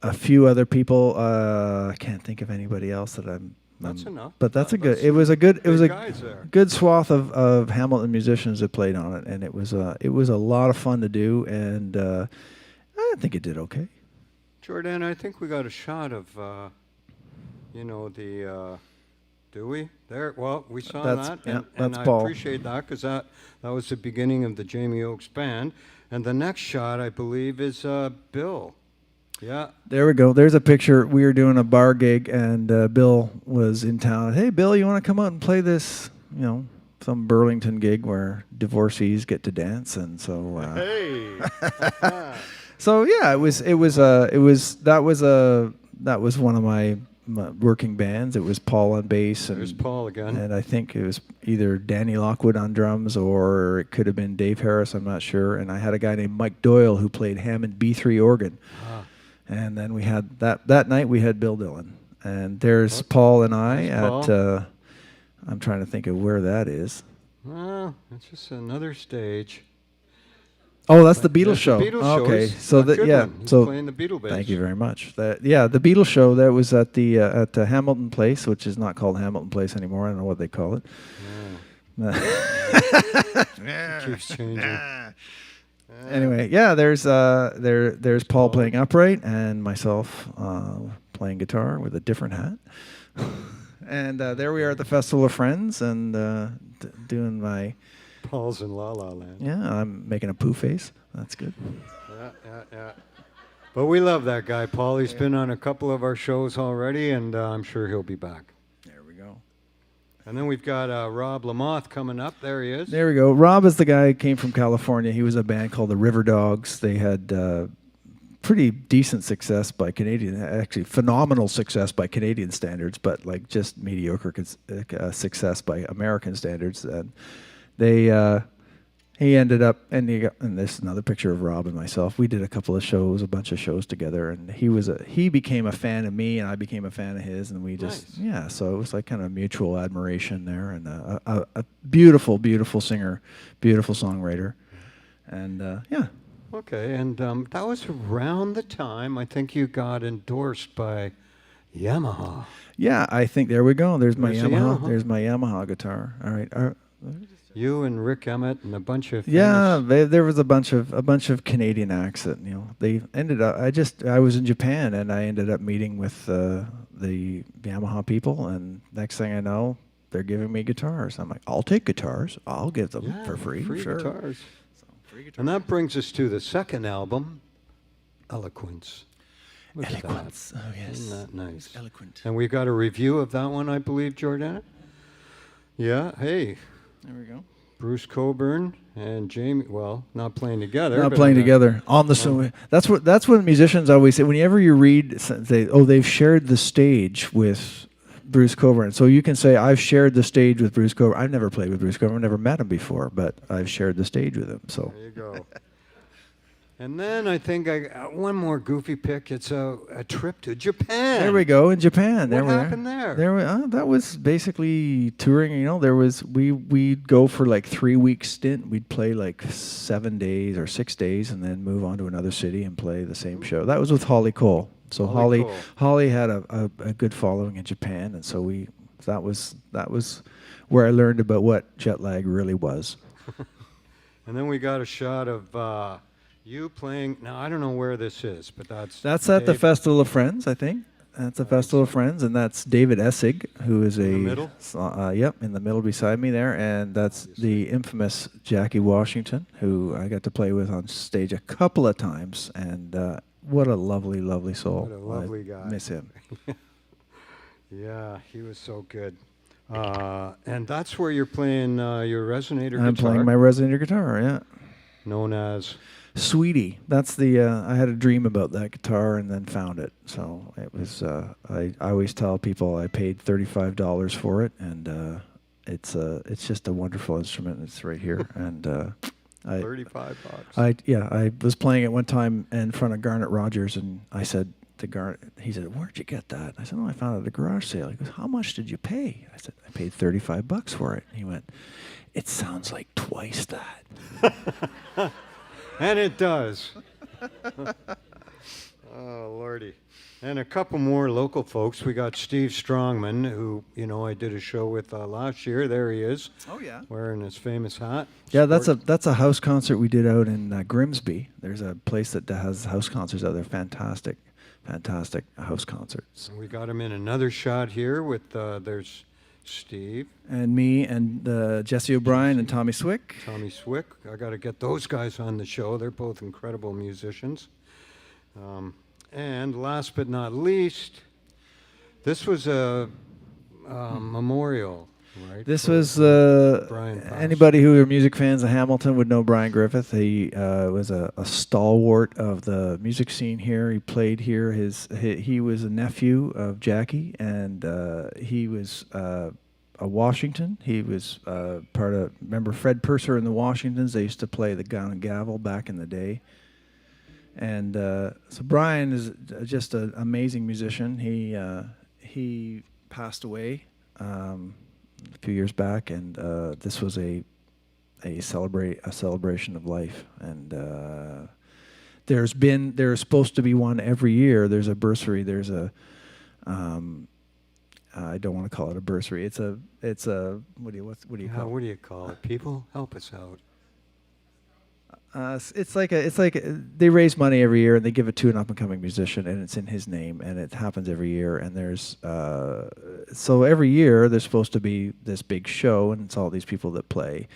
a few other people. I can't think of anybody else that I'm. That's enough. But that's a good. That's It was a good. It was a guys there. good swath of Hamilton musicians that played on it, and it was a lot of fun to do, and I think it did okay. Jordan, I think we got a shot of, the. Do we? There. Well, we saw That's- that, yeah, and that's I Paul. appreciate that because that was the beginning of the Jamie Oakes band, and the next shot I believe is Bill. Yeah. There we go. There's a picture. We were doing a bar gig, and Bill was in town. Hey, Bill, you want to come out and play this? Some Burlington gig where divorcees get to dance, and so. Hey. So yeah, that was one of my working bands. It was Paul on bass, There's and Paul again. and I think it was either Danny Lockwood on drums, or it could have been Dave Harris. I'm not sure. And I had a guy named Mike Doyle who played Hammond B3 organ. Ah. And then we had that night we had Bill Dillon, and there's Paul and I There's at. I'm trying to think of where that is. Well, it's just another stage. Oh, that's the Beatles That's show. The Beatles show. Okay, He's so a that good yeah, one. He's so playing the Beatle bass. thank you very much. The Beatles show that was at the Hamilton Place, which is not called Hamilton Place anymore. I don't know what they call it. It keeps changing. Anyway, yeah, there's Paul playing upright and myself playing guitar with a different hat. And there we are at the Festival of Friends, and doing my Paul's in La La Land. yeah. I'm making a poo face. That's good. Yeah. But we love that guy, Paul. He's been on a couple of our shows already, and I'm sure he'll be back. There we go. And then we've got Rob Lamoth coming up. There he is. There we go. Rob is the guy who came from California. He was a band called the River Dogs. They had pretty decent success by Canadian, actually phenomenal success by Canadian standards, but like just mediocre success by American standards. And he ended up, and this is another picture of Rob and myself. We did a bunch of shows together, and he became a fan of me, and I became a fan of his, and we just Nice. so it was like kind of mutual admiration there, and a beautiful, beautiful singer, beautiful songwriter, and yeah. Okay, and that was around the time I think you got endorsed by Yamaha. Yeah, I think there we go. There's my There's the Yamaha. Yamaha. There's my Yamaha guitar. All right. You and Rick Emmett and a bunch of Yeah, famous- there was a bunch of Canadian acts that they ended up. I was in Japan, and I ended up meeting with the Yamaha people, and next thing I know, they're giving me guitars. I'm like, I'll take guitars. I'll give them Yeah, for free. Sure. guitars. Free guitars. And that brings us to the second album, Eloquence. Look at that. Eloquence. Oh yes. Isn't that nice? It's eloquent. And we got a review of that one, I believe, Jordana? Yeah, hey, There we go. Bruce Coburn and Jamie, well, not playing together. Not but playing on a- together on the. So that's what musicians always say. Whenever you read, they've shared the stage with Bruce Coburn. So you can say, I've shared the stage with Bruce Coburn. I've never played with Bruce Coburn. I've never met him before, but I've shared the stage with him. So There you go. And then I think I got one more goofy pick. It's a trip to Japan. there we go in Japan. There What we are. happened there? That was basically touring. We'd go for like 3 week stint. We'd play like 7 days or 6 days, and then move on to another city and play the same show. That was with Holly Cole. So Holly Cole. Holly had a good following in Japan, and so that was where I learned about what jet lag really was. And then we got a shot of you playing. Now, I don't know where this is, but That's at the Dave- Festival of Friends, I think. That's the Festival of Friends, and that's David Essig, who is In the middle? Yep, in the middle beside me there, and that's the infamous Jackie Washington, who I got to play with on stage a couple of times, and what a lovely, lovely soul. What a lovely guy. I miss him. Yeah, he was so good. And that's where you're playing your resonator I'm guitar, playing my resonator guitar, yeah. known as. Sweetie, that's the. I had a dream about that guitar and then found it. So it was. I always tell people I paid $35 for it, and it's just a wonderful instrument. It's right here, and I $35. I was playing it one time in front of Garnet Rogers, and I said to Garnet, he said, "Where'd you get that?" I said, "Oh, I found it at a garage sale." He goes, "How much did you pay?" I said, "I paid $35 for it." And he went, "It sounds like twice that." And it does. Oh, Lordy. And a couple more local folks. We got Steve Strongman, who, I did a show with last year. There he is. Oh yeah. Wearing his famous hat. Yeah, that's a house concert we did out in Grimsby. There's a place that has house concerts out there. Fantastic house concerts. And we got him in another shot here with, there's Steve. And me and Jesse O'Brien and Tommy Swick. Tommy Swick. I got to get those guys on the show. They're both incredible musicians. And last but not least, this was a memorial, right? This was Brian Faust. Anybody who are music fans of Hamilton would know Brian Griffith. He was a stalwart of the music scene here. He played here. He was a nephew of Jackie, and he was a Washington. He was remember Fred Purser and the Washingtons? They used to play the gun and gavel back in the day. And so Brian is just an amazing musician. He passed away a few years back, and this was a celebration of life. And there's supposed to be one every year. There's a bursary. There's a I don't want to call it a bursary. It's a what do you call it? What do you call it? People, help us out. It's like they raise money every year and they give it to an up and coming musician, and it's in his name, and it happens every year. And there's so every year there's supposed to be this big show, and it's all these people that play.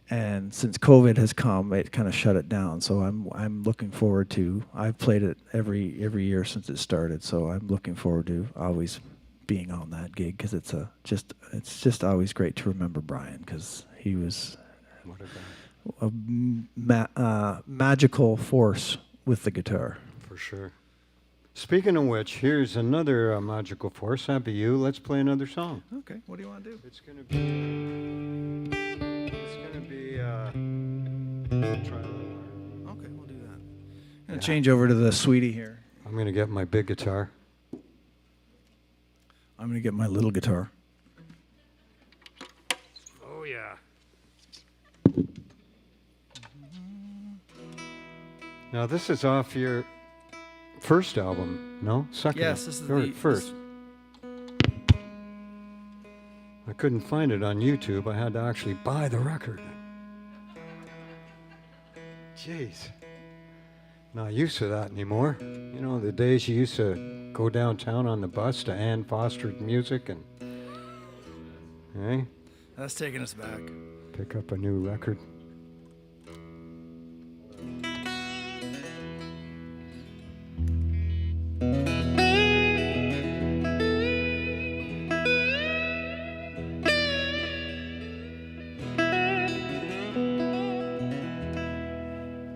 And since COVID has come, it kind of shut it down. So I'm looking forward to. I've played it every year since it started. So I'm looking forward to always being on that gig, because it's just always great to remember Brian, because he was What a guy. a magical force with the guitar. For sure. Speaking of which, here's another magical force. Happy you. Let's play another song. Okay, what do you want to do? It's gonna be Try a Little Harder. Okay, we'll do that. I'm gonna change over to the Sweetie here. I'm gonna get my big guitar. I'm gonna get my little guitar. Oh yeah. Now this is off your first album, no? Second? Yes, this is Or the first. I couldn't find it on YouTube. I had to actually buy the record. Jeez. Not used to that anymore. You know, the days you used to go downtown on the bus to Ann Foster's music and, hey, That's taking us back. pick up a new record.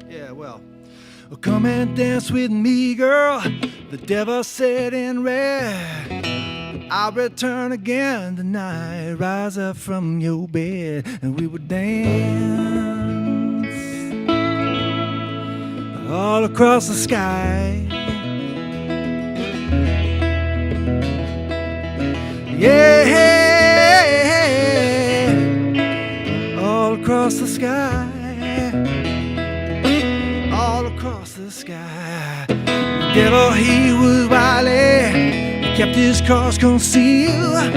Yeah, well, come and dance with me, girl. The devil said in red, I'll return again tonight. Rise up from your bed and we would dance all across the sky. Yeah, all across the sky. All across the sky. The devil, he was wily. He kept his cause concealed.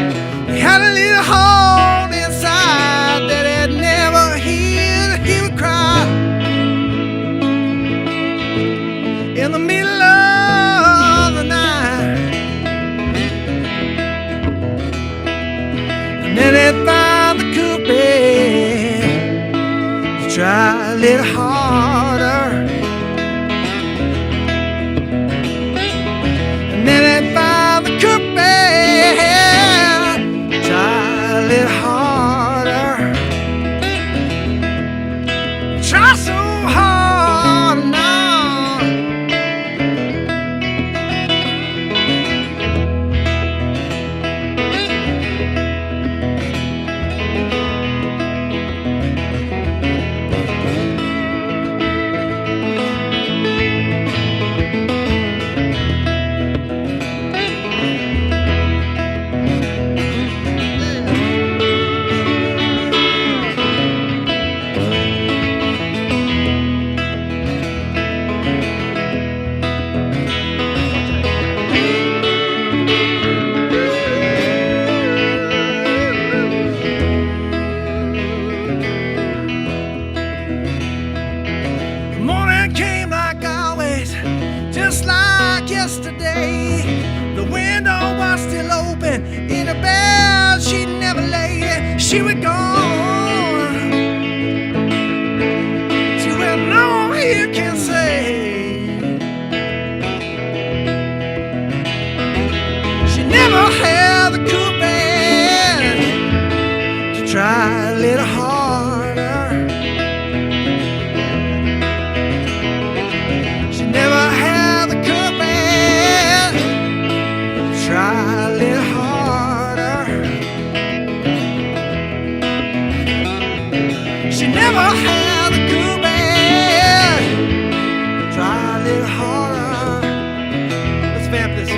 He had a little heart inside that had never healed. He would cry in the middle of the night, and then he'd find the coupé to try a little harder. And then they found the coupé, try a little harder. Try so hard now. day. The window was still open. In her bed she never laid. She was gone to where no one here can say. She never had the courage to try a little harder. She never had the courage to try a little harder. She never had the courage to try a little harder. Let's vamp this.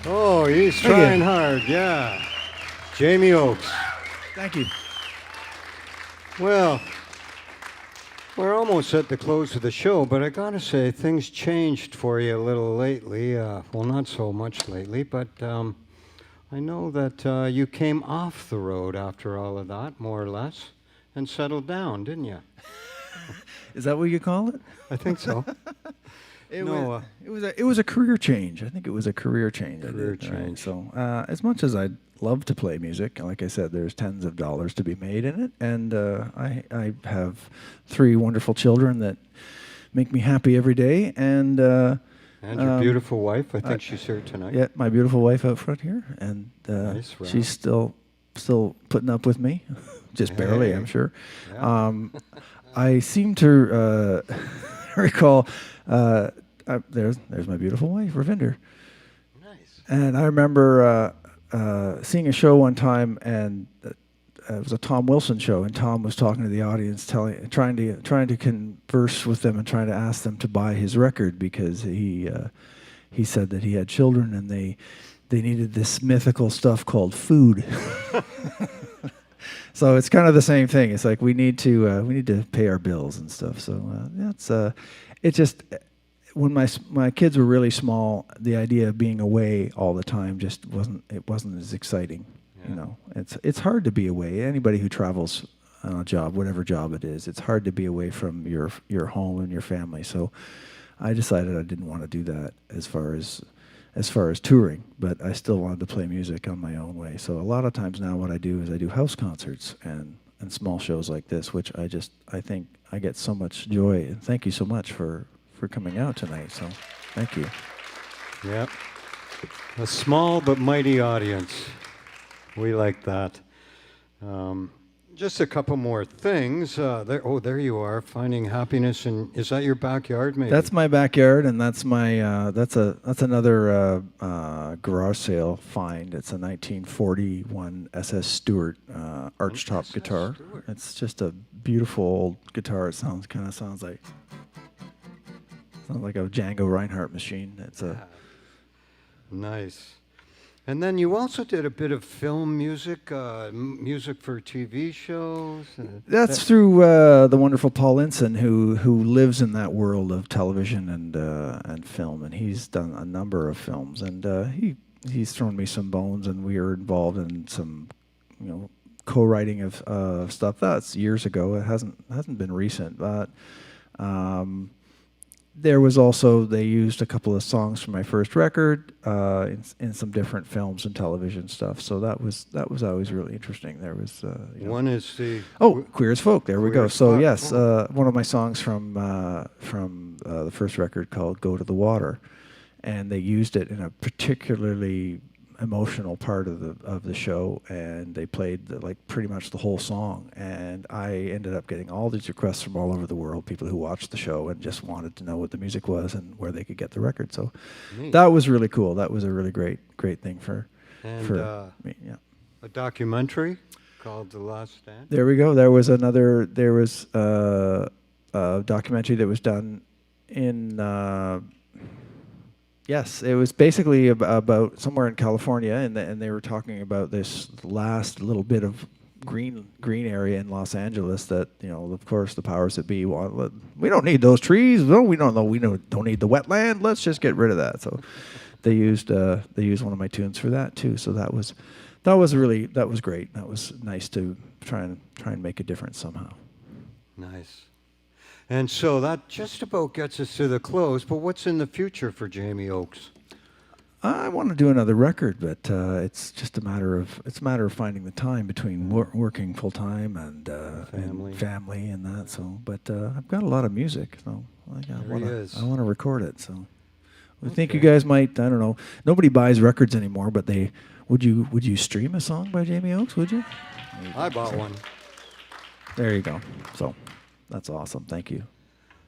Oh, he's trying hard, yeah. Jamie Oakes. Thank you. Well, we're almost at the close of the show, but I gotta say, things changed for you a little lately. Well, not so much lately, but I know that you came off the road after all of that, more or less, and settled down, didn't you? Is that what you call it? I think so. It No, was a career change. I think it was a career change. Career Right? change. So as much as I'd love to play music, like I said, there's tens of dollars to be made in it, and I have 3 wonderful children that make me happy every day, and And your beautiful wife, I think she's here tonight. yeah, my beautiful wife out front here, and Nice, Ralph. she's still putting up with me, just barely, Hey. I'm sure. Yeah. I seem to recall. There's my beautiful wife, Ravinder. Nice. And I remember seeing a show one time, and it was a Tom Wilson show, and Tom was talking to the audience, trying to converse with them and trying to ask them to buy his record because he said that he had children and they needed this mythical stuff called food. So it's kind of the same thing. It's like we need to pay our bills and stuff. So it's just. When my kids were really small, the idea of being away all the time just wasn't as exciting. Yeah. You know, it's hard to be away. Anybody who travels on a job, whatever job it is, it's hard to be away from your home and your family. So I decided I didn't want to do that as far as touring, but I still wanted to play music on my own way. So a lot of times now what I do is I do house concerts and small shows like this, which I think I get so much joy. And thank you so much for coming out tonight. So thank you. Yep. A small but mighty audience. We like that. Just a couple more things. There you are, finding happiness in. Is that your backyard, maybe? That's my backyard, and that's my that's another garage sale find. It's a 1941 SS Stewart archtop SS guitar. Stewart. It's just a beautiful old guitar. It sounds like a Django Reinhardt machine. It's a Nice. And then you also did a bit of film music, music for TV shows. That's through the wonderful Paul Inson, who lives in that world of television and film, and he's done a number of films, and he's thrown me some bones, and we are involved in some, co-writing of stuff. That's years ago. It hasn't been recent, but there was also, they used a couple of songs from my first record in some different films and television stuff. So that was always really interesting. There was One is the Queer as Folk. There we go. Queer as So Folk. yes, one of my songs from the first record called "Go to the Water," and they used it in a particularly emotional part of the show, and they played like pretty much the whole song, and I ended up getting all these requests from all over the world, people who watched the show and just wanted to know what the music was and where they could get the record. So Neat. that was really cool. That was a really great thing for me. Yeah. A documentary called The Last Stand. There we go. There was a documentary that was done in yes, it was basically about somewhere in California, and they were talking about this last little bit of green area in Los Angeles that, of course, the powers that be want. We don't need those trees. No, we don't need the wetland. Let's just get rid of that. So they used one of my tunes for that too. So that was great. That was nice to try and make a difference somehow. Nice. And so that just about gets us to the close, but what's in the future for Jamie Oakes? I want to do another record, but it's just a matter of finding the time between working full time and family and that. So, but I've got a lot of music, so I want to record it. So, I think you guys might. I don't know. Nobody buys records anymore, but would you stream a song by Jamie Oakes? Would you? I bought one. There you go. So. That's awesome. Thank you.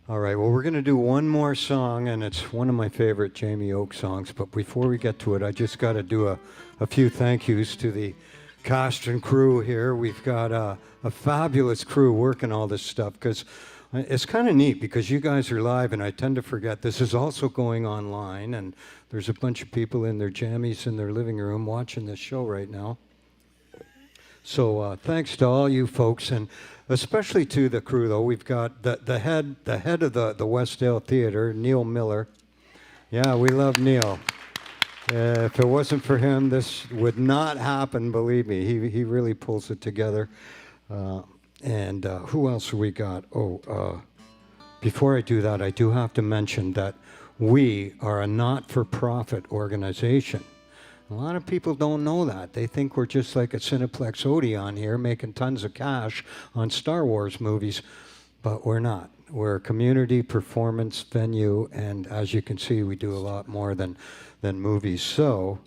All right. Well, we're going to do one more song, and it's one of my favorite Jamie Oakes songs. But before we get to it, I just got to do a few thank yous to the cast and crew here. We've got a fabulous crew working all this stuff, because it's kind of neat because you guys are live, and I tend to forget this is also going online, and there's a bunch of people in their jammies in their living room watching this show right now. So thanks to all you folks, and especially to the crew, though. We've got the head of the Westdale Theatre, Neil Miller. Yeah, we love Neil. If it wasn't for him, this would not happen, believe me. He really pulls it together. And who else have we got? Before I do that, I do have to mention that we are a not-for-profit organization. A lot of people don't know that. They think we're just like a Cineplex Odeon here making tons of cash on Star Wars movies, but we're not. We're a community performance venue, and as you can see, we do a lot more than movies. So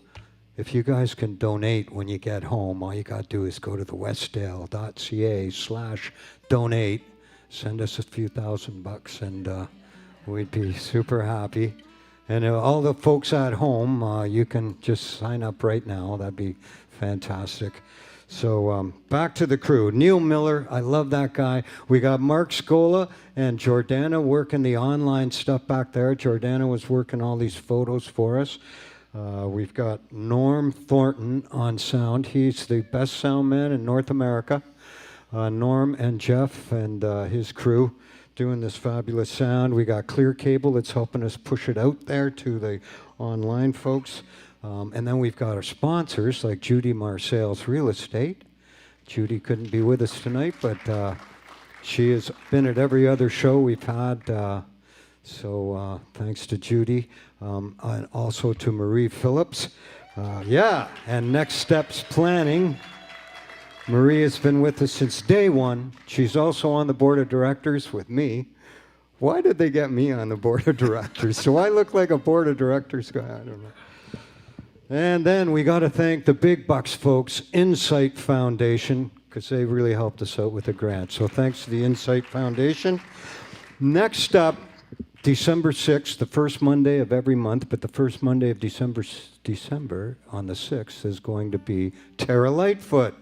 if you guys can donate when you get home, all you got to do is go to the westdale.ca/donate, send us a few $1,000, and we'd be super happy. And all the folks at home, you can just sign up right now. That'd be fantastic. So back to the crew. Neil Miller, I love that guy. We got Mark Scola and Jordana working the online stuff back there. Jordana was working all these photos for us. We've got Norm Thornton on sound. He's the best sound man in North America. Norm and Jeff and his crew doing this fabulous sound. We got Clear Cable that's helping us push it out there to the online folks. And then we've got our sponsors like Judy Marsail's Real Estate. Judy couldn't be with us tonight, but she has been at every other show we've had. So thanks to Judy. And also to Marie Phillips. And Next Steps Planning. Marie has been with us since day one. She's also on the board of directors with me. Why did they get me on the board of directors? Do I look like a board of directors guy? I don't know. And then we got to thank the big bucks folks, Incite Foundation, because they really helped us out with the grant. So thanks to the Incite Foundation. Next up, December 6th, the first Monday of every month, but the first Monday of December on the 6th is going to be Tara Lightfoot.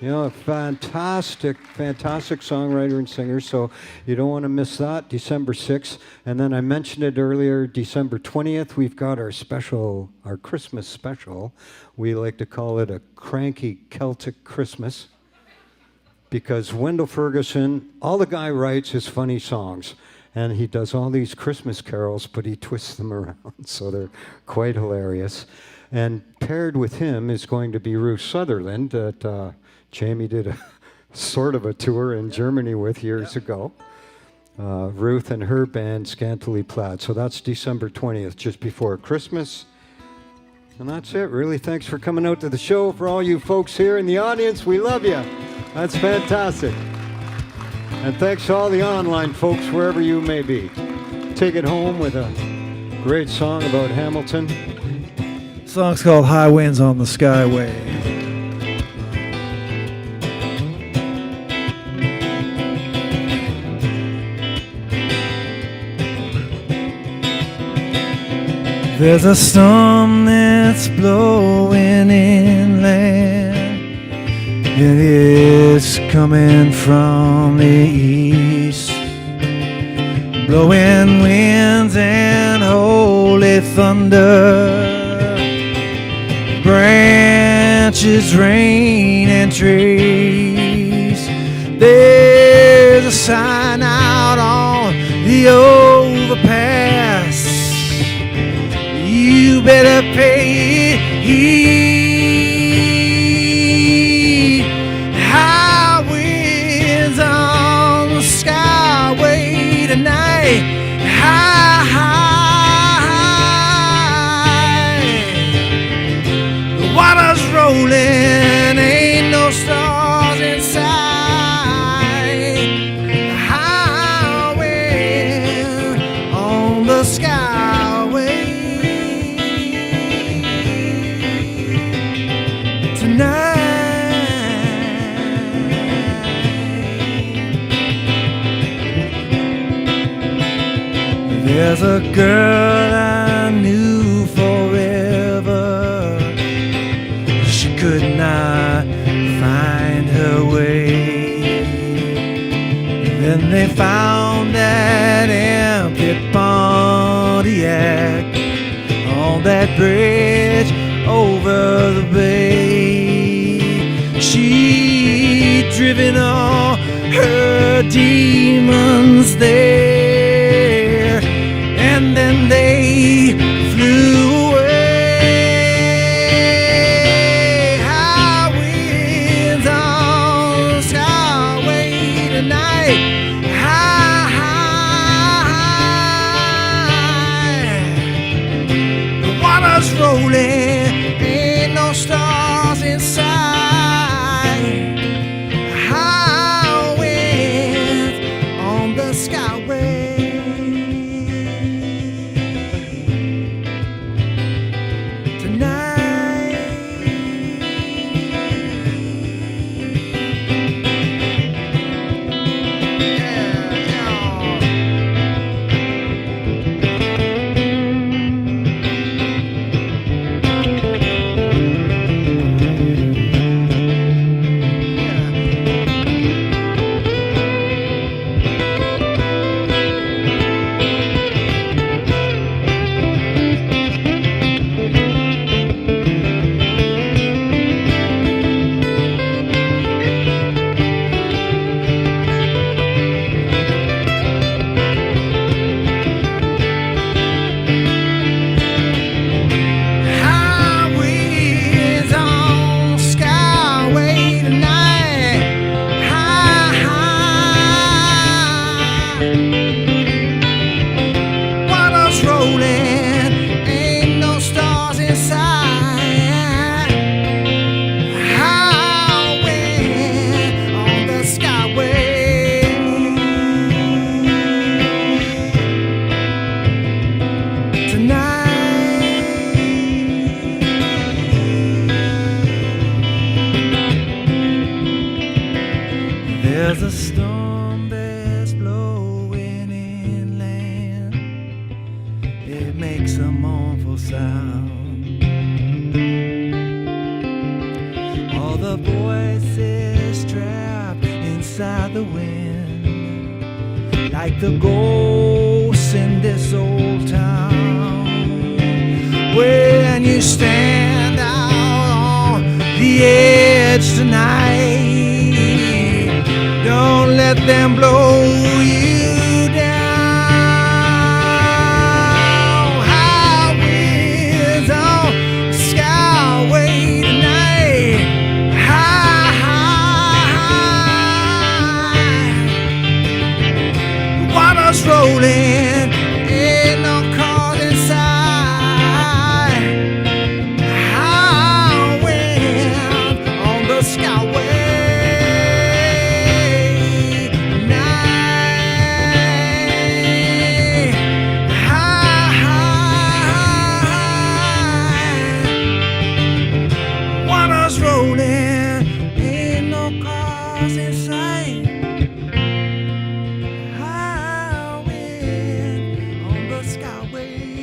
A fantastic songwriter and singer, so you don't want to miss that, December 6th. And then I mentioned it earlier, December 20th, we've got our Christmas special. We like to call it a cranky Celtic Christmas, because Wendell Ferguson, all the guy writes is funny songs. And he does all these Christmas carols, but he twists them around, so they're quite hilarious. And paired with him is going to be Ruth Sutherland that Jamie did a sort of a tour in Germany with years ago. Ruth and her band, Scantily Plaid. So that's December 20th, just before Christmas. And that's it, really. Thanks for coming out to the show. For all you folks here in the audience, we love you. That's fantastic. And thanks to all the online folks, wherever you may be. Take it home with a great song about Hamilton. The song's called High Winds on the Skyway. There's a storm that's blowing inland. It is coming from the east, blowing winds and holy thunder, branches, rain, and trees. There's a sign out on the overpass. You better pay heed. High winds on the skyway tonight. High, high. The water's rolling, ain't no stars in sight. High wind on the skyway tonight. There's a girl I knew forever. She could not find her way. Then they found that empty Pontiac on that bridge over the bay. She'd driven all her demons there, and then they flew away. High winds on the skyway tonight. High, high. The water's rolling, ain't no stars in sight. High winds on the skyway tonight. High winds on the skyway tonight. High, high. Water's rolling, ain't no stars in sight. High wind on the skyway tonight. There's a storm that's blowing inland. It makes a mournful sound. All the voices trapped inside the wind, like the ghosts in this old town. When you stand out on the edge tonight, don't let them blow you down. High winds on the skyway tonight. High, high. The water stars inside. High wind on the skyway.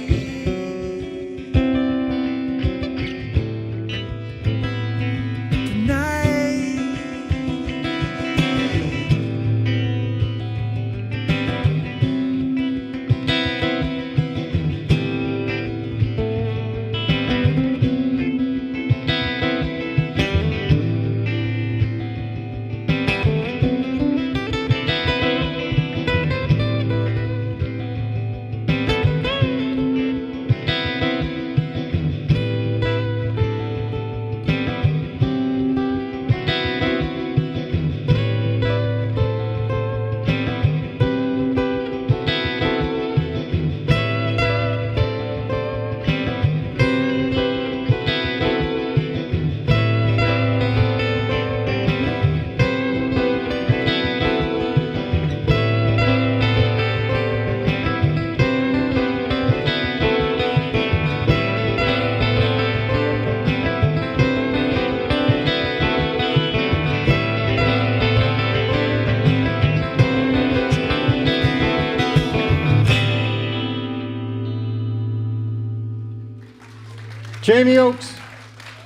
Jamie Oakes,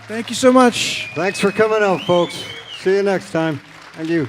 Thank you so much. thanks for coming out, folks. See you next time. Thank you.